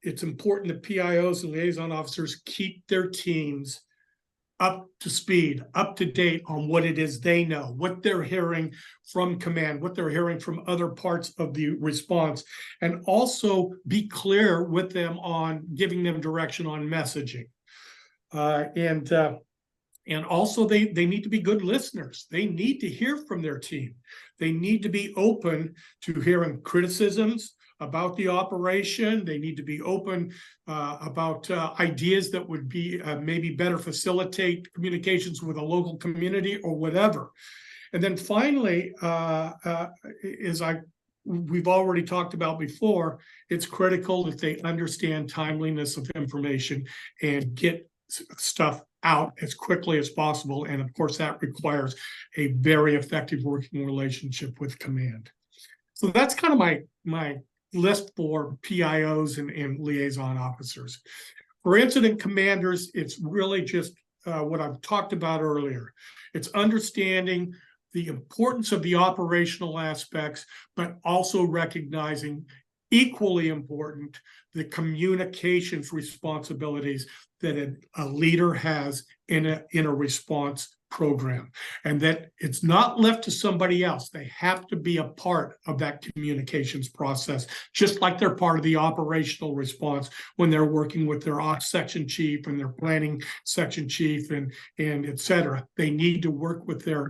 it's important that PIOs and liaison officers keep their teams up to speed, up to date on what it is they know, what they're hearing from command, what they're hearing from other parts of the response, and also be clear with them on giving them direction on messaging. And also they need to be good listeners. They need to hear from their team. They need to be open to hearing criticisms about the operation. They need to be open about ideas that would be maybe better facilitate communications with a local community or whatever. And then finally, we've already talked about before, it's critical that they understand timeliness of information and get stuff out as quickly as possible. And of course, that requires a very effective working relationship with command. So that's kind of my list for PIOs and liaison officers. For incident commanders, it's really just what I've talked about earlier. It's understanding the importance of the operational aspects, but also recognizing, equally important, the communications responsibilities that a leader has in a response program, and that it's not left to somebody else. They have to be a part of that communications process, just like they're part of the operational response when they're working with their ops section chief and their planning section chief and et cetera. They need to work with their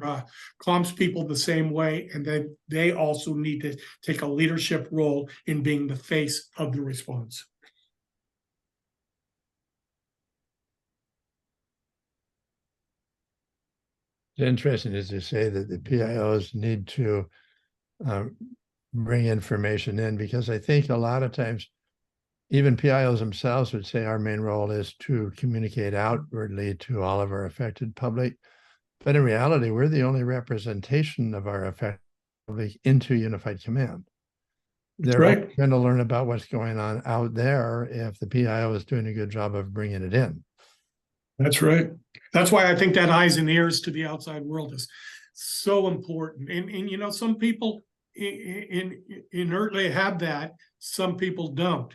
comms people the same way, and then they also need to take a leadership role in being the face of the response. It's interesting, as you say, that the PIOs need to bring information in, because I think a lot of times even PIOs themselves would say our main role is to communicate outwardly to all of our affected public. But in reality, we're the only representation of our affected public into Unified Command. They're right. going to learn about what's going on out there if the PIO is doing a good job of bringing it in. That's right. That's why I think that eyes and ears to the outside world is so important. And you know, some people inertly have that, some people don't.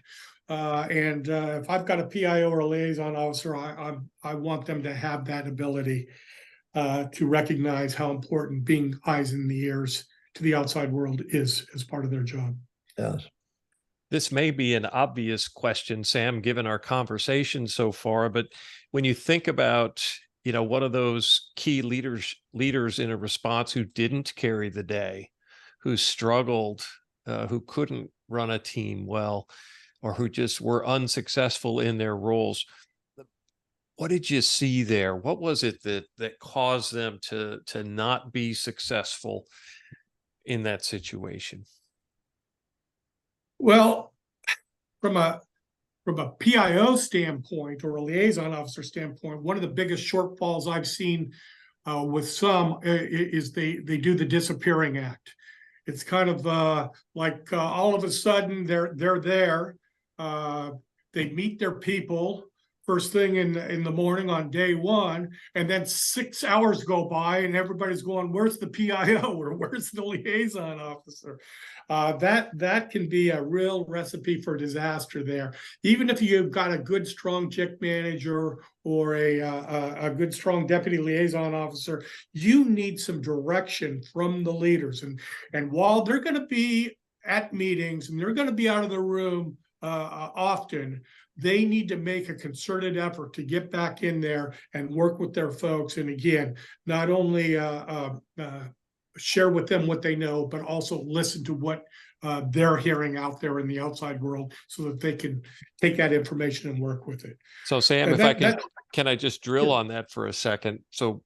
If I've got a PIO or a liaison officer, I want them to have that ability to recognize how important being eyes and the ears to the outside world is as part of their job. Yes. This may be an obvious question, Sam, given our conversation so far, but when you think about, you know, one of those key leaders in a response who didn't carry the day, who struggled, who couldn't run a team well, or who just were unsuccessful in their roles, what did you see there? What was it that caused them to not be successful in that situation? Well, from a PIO standpoint or a liaison officer standpoint, one of the biggest shortfalls I've seen with some is they do the disappearing act. It's kind of like all of a sudden they're there. They meet their people first thing in the morning on day one, and then 6 hours go by and everybody's going, where's the PIO or where's the liaison officer? That can be a real recipe for disaster there. Even if you've got a good, strong JIC manager or a good, strong deputy liaison officer, you need some direction from the leaders. And while they're going to be at meetings and they're going to be out of the room often, they need to make a concerted effort to get back in there and work with their folks. And again, not only share with them what they know, but also listen to what they're hearing out there in the outside world so that they can take that information and work with it. So Sam, can I just drill on that for a second? So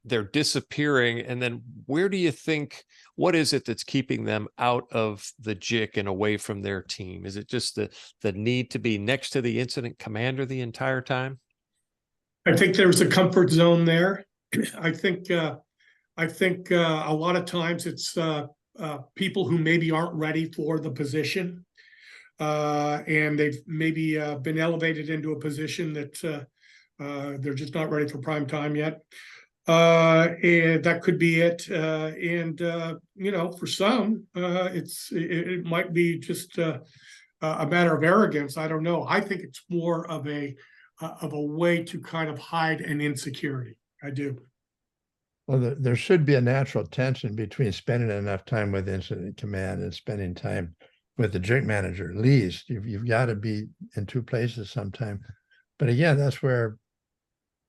they're disappearing, and then where do you think, what is it that's keeping them out of the JIC and away from their team? Is it just the need to be next to the incident commander the entire time? I think there's a comfort zone there. I think a lot of times it's people who maybe aren't ready for the position, and they've maybe been elevated into a position that they're just not ready for prime time yet. And that could be it. You know, for some, it might be just a matter of arrogance. I don't know. I think it's more of a way to kind of hide an insecurity. I do. Well, there should be a natural tension between spending enough time with incident command and spending time with the JIC manager. At least you've got to be in two places sometime. But again, that's where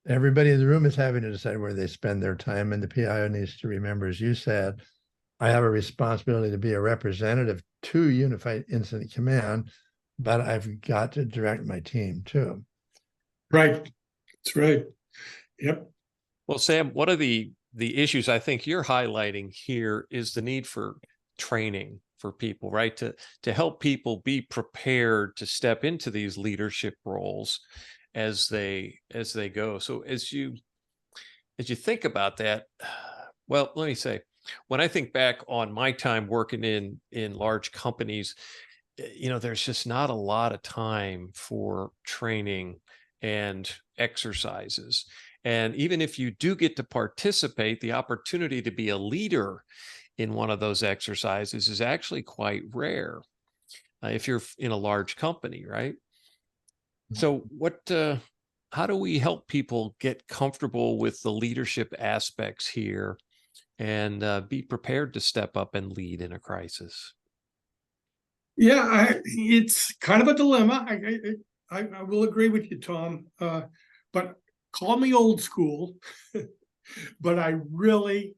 everybody in the room is having to decide where they spend their time. And the PIO needs to remember, as you said, I have a responsibility to be a representative to Unified Incident Command, but I've got to direct my team too. Right. That's right. Yep. Well, Sam, one of the issues I think you're highlighting here is the need for training for people, right? To help people be prepared to step into these leadership roles. as they go. So as you think about that, well, let me say, when I think back on my time working in large companies, there's just not a lot of time for training and exercises. And even if you do get to participate, the opportunity to be a leader in one of those exercises is actually quite rare if you're in a large company, right? So how do we help people get comfortable with the leadership aspects here and be prepared to step up and lead in a crisis? Yeah, it's kind of a dilemma. I will agree with you, Tom. But call me old school, but I really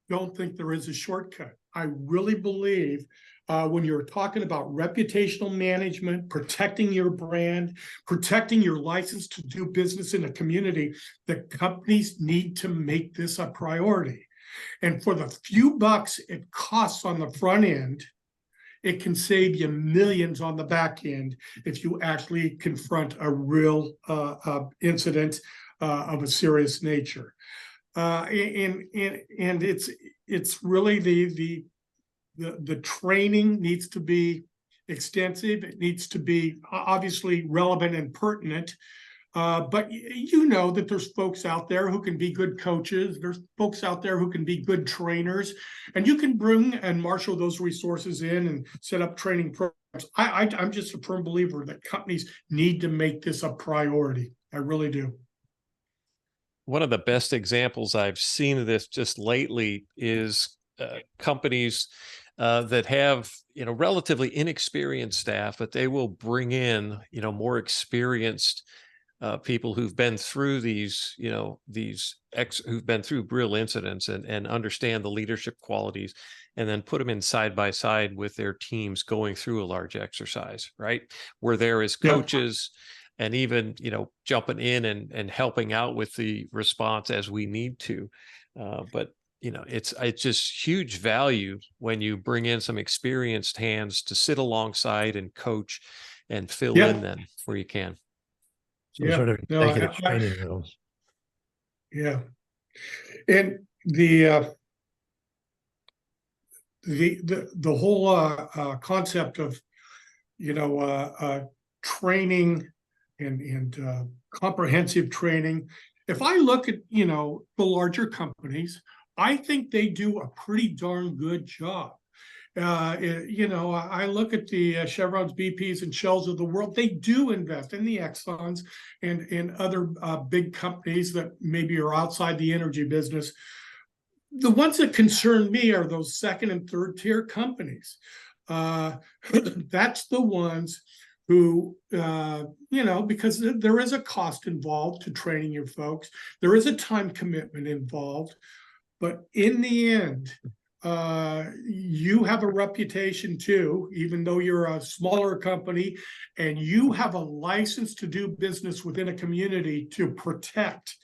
don't think there is a shortcut. I really believe when you're talking about reputational management, protecting your brand, protecting your license to do business in a community, the companies need to make this a priority. And for the few bucks it costs on the front end, it can save you millions on the back end if you actually confront a real incident of a serious nature. And it's really the training needs to be extensive. It needs to be obviously relevant and pertinent. But that there's folks out there who can be good coaches. There's folks out there who can be good trainers, and you can bring and marshal those resources in and set up training programs. I'm just a firm believer that companies need to make this a priority. I really do. One of the best examples I've seen of this just lately is companies that have relatively inexperienced staff, but they will bring in more experienced people who've been through these, who've been through real incidents and understand the leadership qualities, and then put them in side by side with their teams going through a large exercise, right? We're there as coaches and even, jumping in and helping out with the response as we need to. But it's just huge value when you bring in some experienced hands to sit alongside and coach and fill in then where you can. Some sort of executive training rules. Yeah. And the whole concept of training and comprehensive training. If I look at the larger companies, I think they do a pretty darn good job. I look at the Chevrons, BPs, and Shells of the world. They do invest in the Exxons and other big companies that maybe are outside the energy business. The ones that concern me are those second and third tier companies. That's the ones who, because there is a cost involved to training your folks. There is a time commitment involved. But in the end, you have a reputation too, even though you're a smaller company, and you have a license to do business within a community to protect.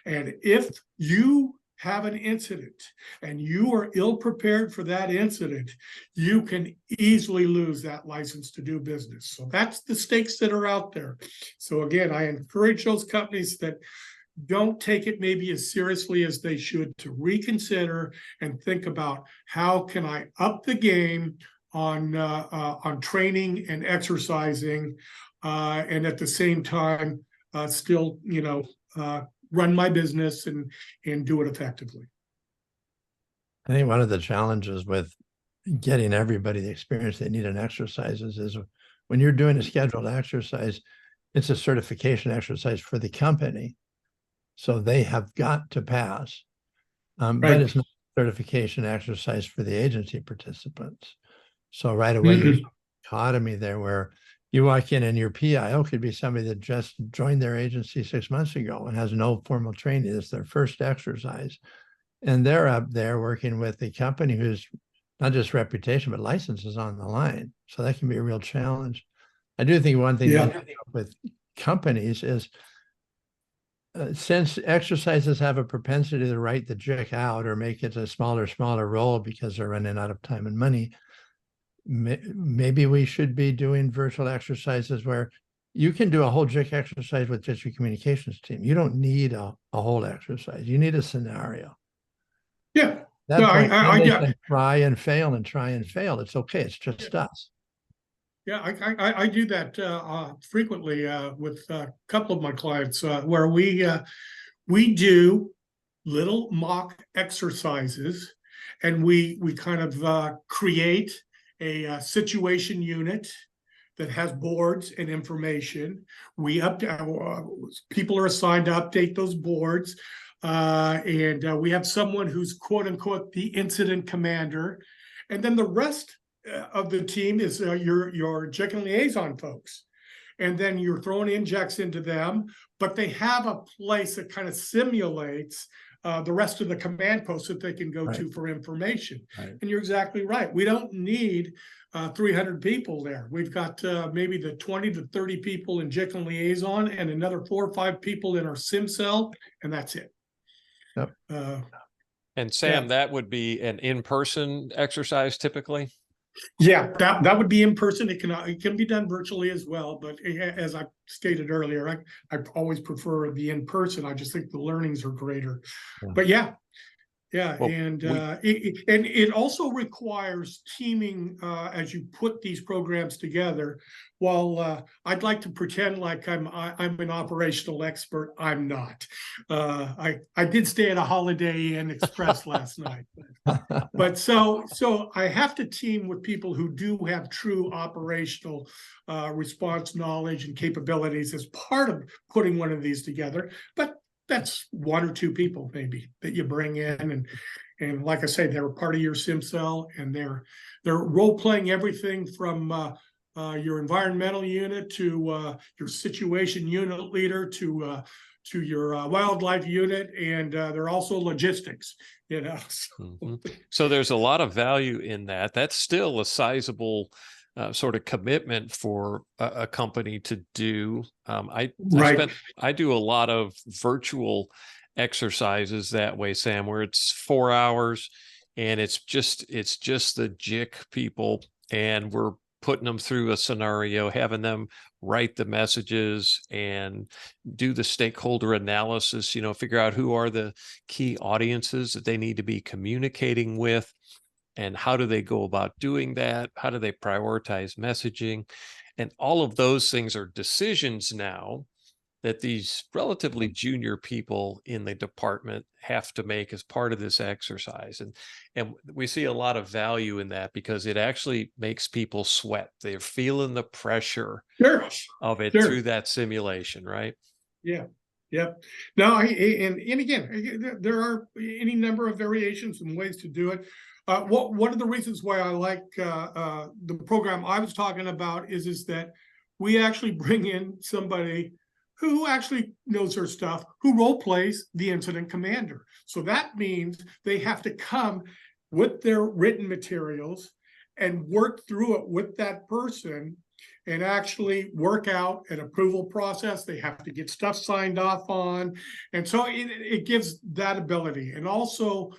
And if you have an incident and you are ill prepared for that incident, you can easily lose that license to do business. So that's the stakes that are out there. So again, I encourage those companies that don't take it maybe as seriously as they should to reconsider and think about how can I up the game on training and exercising, and at the same time still run my business and do it effectively. I think one of the challenges with getting everybody the experience they need in exercises is when you're doing a scheduled exercise, it's a certification exercise for the company. So they have got to pass, but it's not a certification exercise for the agency participants. So right away, there's a dichotomy there where you walk in and your PIO could be somebody that just joined their agency 6 months ago and has no formal training. It's their first exercise. And they're up there working with a company who's not just reputation, but licenses on the line. So that can be a real challenge. I do think one thing with companies is, since exercises have a propensity to write the check out or make it a smaller role because they're running out of time and money, maybe we should be doing virtual exercises where you can do a whole JIC exercise with just your communications team. You don't need a whole exercise. You need a scenario. Yeah. That No, point, I they yeah. can try and fail and try and fail. It's okay. It's just us. Yeah, I do that frequently with a couple of my clients where we do little mock exercises, and we kind of create a situation unit that has boards and information. We people are assigned to update those boards, and we have someone who's quote unquote the incident commander, and then the rest of the team is your JIC and liaison folks. And then you're throwing injects into them, but they have a place that kind of simulates the rest of the command posts that they can go to for information. Right. And you're exactly right. We don't need 300 people there. We've got maybe the 20 to 30 people in JIC and liaison, and another 4 or 5 people in our sim cell, and that's it. Yep. And Sam, that would be an in-person exercise typically? Yeah, that would be in person. It can be done virtually as well, but as I stated earlier, I always prefer the in person. I just think the learnings are greater. Yeah. But yeah, well, and it also requires teaming as you put these programs together. While I'd like to pretend like I'm an operational expert, I'm not. I did stay at a Holiday Inn Express last night, but so I have to team with people who do have true operational response knowledge and capabilities as part of putting one of these together. But that's 1 or 2 people maybe that you bring in, and like I say, they're part of your sim cell, and they're role playing everything from your environmental unit to your situation unit leader to your wildlife unit, and they're also logistics, you know. So there's a lot of value in that. That's still a sizable sort of commitment for a company to do. I do a lot of virtual exercises that way, Sam, where it's 4 hours and it's just the JIC people, and we're putting them through a scenario, having them write the messages and do the stakeholder analysis, figure out who are the key audiences that they need to be communicating with, and how do they go about doing that? How do they prioritize messaging? And all of those things are decisions now that these relatively junior people in the department have to make as part of this exercise. And we see a lot of value in that because it actually makes people sweat. They're feeling the pressure of it through that simulation, right? Yeah. Yep. Now, and again, there are any number of variations and ways to do it. One of the reasons why I like the program I was talking about is that we actually bring in somebody who actually knows their stuff, who role plays the incident commander. So that means they have to come with their written materials and work through it with that person and actually work out an approval process. They have to get stuff signed off on. And so it gives that ability. And also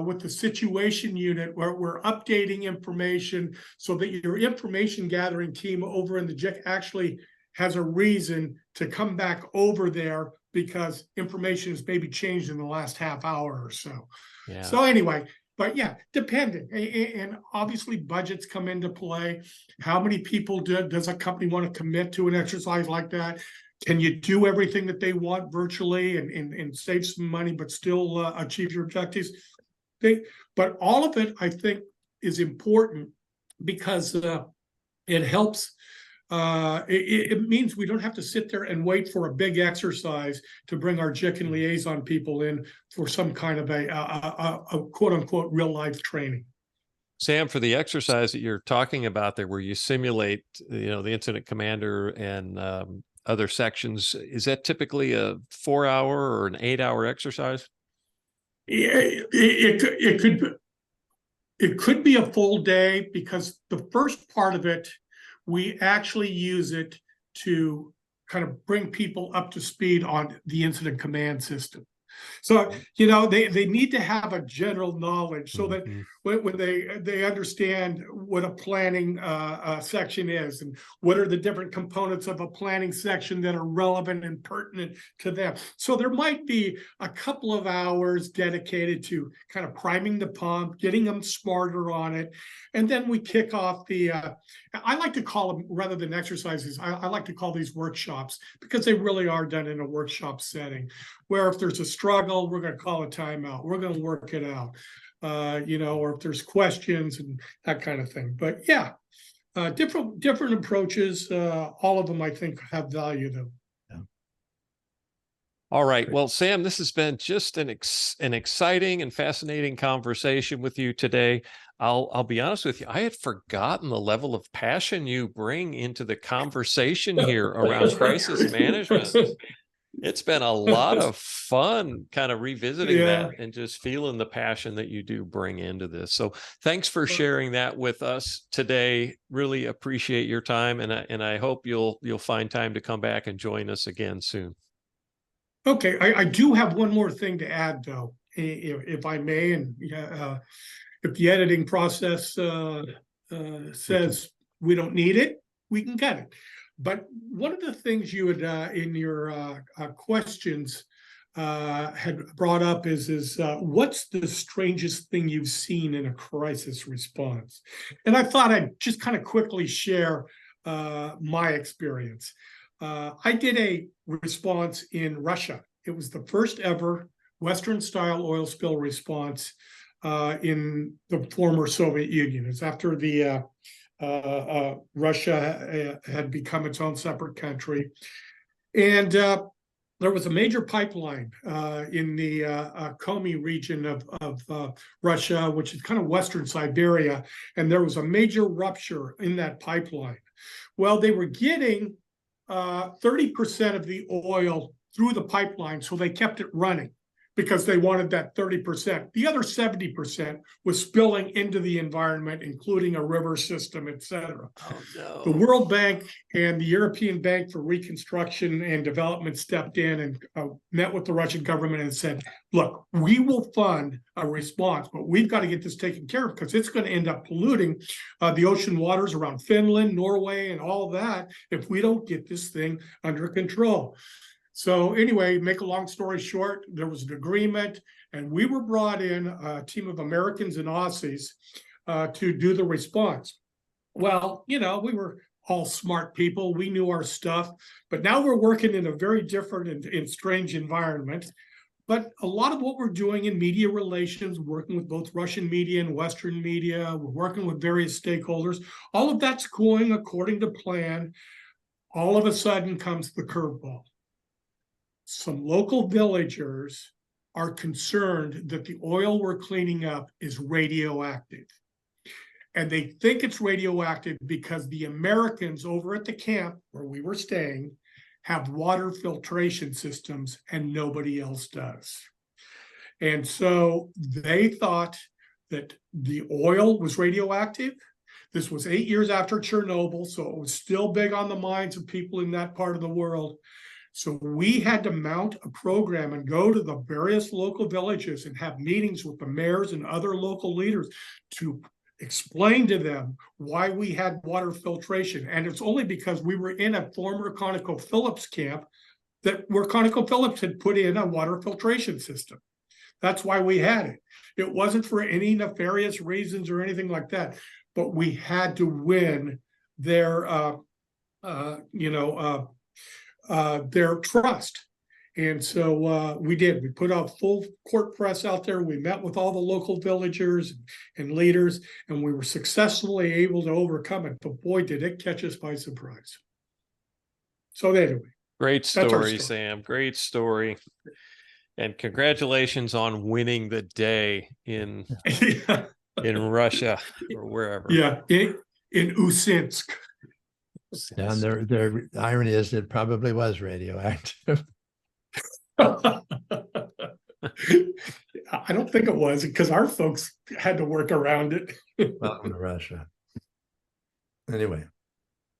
with the situation unit, where we're updating information so that your information gathering team over in the JIC actually has a reason to come back over there because information has maybe changed in the last half hour or so. Yeah. So anyway, but yeah, depending. And obviously budgets come into play. How many people does a company want to commit to an exercise like that? Can you do everything that they want virtually and save some money, but still achieve your objectives? But all of it, I think, is important because it helps. It means we don't have to sit there and wait for a big exercise to bring our JIC and liaison people in for some kind of a quote unquote real life training. Sam, for the exercise that you're talking about there, where you simulate, the incident commander and other sections, is that typically a 4-hour or an 8-hour exercise? It could be a full day, because the first part of it, we actually use it to kind of bring people up to speed on the incident command system. So, they need to have a general knowledge so that when they understand what a planning section is and what are the different components of a planning section that are relevant and pertinent to them. So there might be a couple of hours dedicated to kind of priming the pump, getting them smarter on it. And then we kick off the, I like to call them, rather than exercises, I like to call these workshops, because they really are done in a workshop setting, where if there's a struggle, we're going to call a timeout. We're going to work it out. Or if there's questions and that kind of thing. But yeah, different approaches. All of them, I think, have value though. Yeah. All right. Well, Sam, this has been just an exciting and fascinating conversation with you today. I'll be honest with you. I had forgotten the level of passion you bring into the conversation here around crisis management. It's been a lot of fun kind of revisiting that and just feeling the passion that you do bring into this. So thanks for sharing that with us today. Really appreciate your time. And I hope you'll find time to come back and join us again soon. Okay. I do have one more thing to add though, if I may, and if the editing process says we don't need it, we can cut it. But one of the things you had in your questions had brought up is what's the strangest thing you've seen in a crisis response? And I thought I'd just kind of quickly share my experience. I did a response in Russia. It was the first ever Western-style oil spill response in the former Soviet Union. It's after the Russia had become its own separate country. And there was a major pipeline in the Komi region of Russia, which is kind of Western Siberia. And there was a major rupture in that pipeline. Well, they were getting 30% of the oil through the pipeline, so they kept it running because they wanted that 30%. The other 70% was spilling into the environment, including a river system, et cetera. Oh, no. The World Bank and the European Bank for Reconstruction and Development stepped in and met with the Russian government and said, look, we will fund a response, but we've got to get this taken care of because it's going to end up polluting the ocean waters around Finland, Norway, and all that if we don't get this thing under control. So anyway, make a long story short, there was an agreement, and we were brought in, a team of Americans and Aussies, to do the response. Well, we were all smart people. We knew our stuff, but now we're working in a very different and strange environment. But a lot of what we're doing in media relations, working with both Russian media and Western media, we're working with various stakeholders, all of that's going according to plan. All of a sudden comes the curveball. Some local villagers are concerned that the oil we're cleaning up is radioactive. And they think it's radioactive because the Americans over at the camp where we were staying have water filtration systems and nobody else does. And so they thought that the oil was radioactive. This was 8 years after Chernobyl, so it was still big on the minds of people in that part of the world. So we had to mount a program and go to the various local villages and have meetings with the mayors and other local leaders to explain to them why we had water filtration. And it's only because we were in a former ConocoPhillips camp where ConocoPhillips had put in a water filtration system. That's why we had it. It wasn't for any nefarious reasons or anything like that, but we had to win their trust. And so we did. We put out full court press out there. We met with all the local villagers and leaders, and we were successfully able to overcome it. But boy, did it catch us by surprise. So anyway. Great story, Sam. Great story. And congratulations on winning the day in Russia or wherever. Yeah, in Usinsk. Yeah, and the irony is it probably was radioactive. I don't think it was, because our folks had to work around it. Welcome to Russia. Anyway,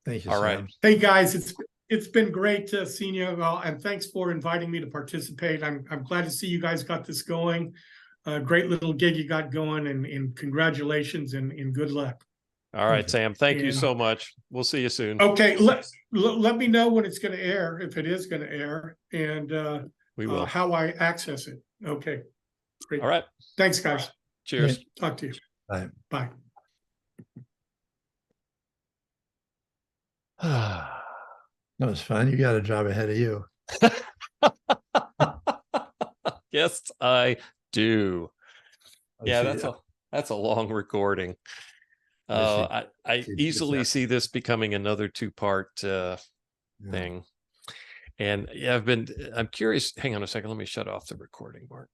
thank you. All right. Sam. Hey guys, it's been great seeing you all, and thanks for inviting me to participate. I'm glad to see you guys got this going. great little gig you got going, and congratulations and good luck. All right, you. Sam, thank you And- so much. We'll see you soon. Okay, let me know when it's going to air, if it is going to air, and We will. how I access it. Okay, great. All right. Thanks, guys. Cheers. Talk to you. Bye. Bye. That was fun. You got a job ahead of you. Yes, I do. I Yeah, see. that's a long recording. I see. easily see this becoming another two-part Yeah. thing. And yeah, I'm curious. Hang on a second. Let me shut off the recording, Mark.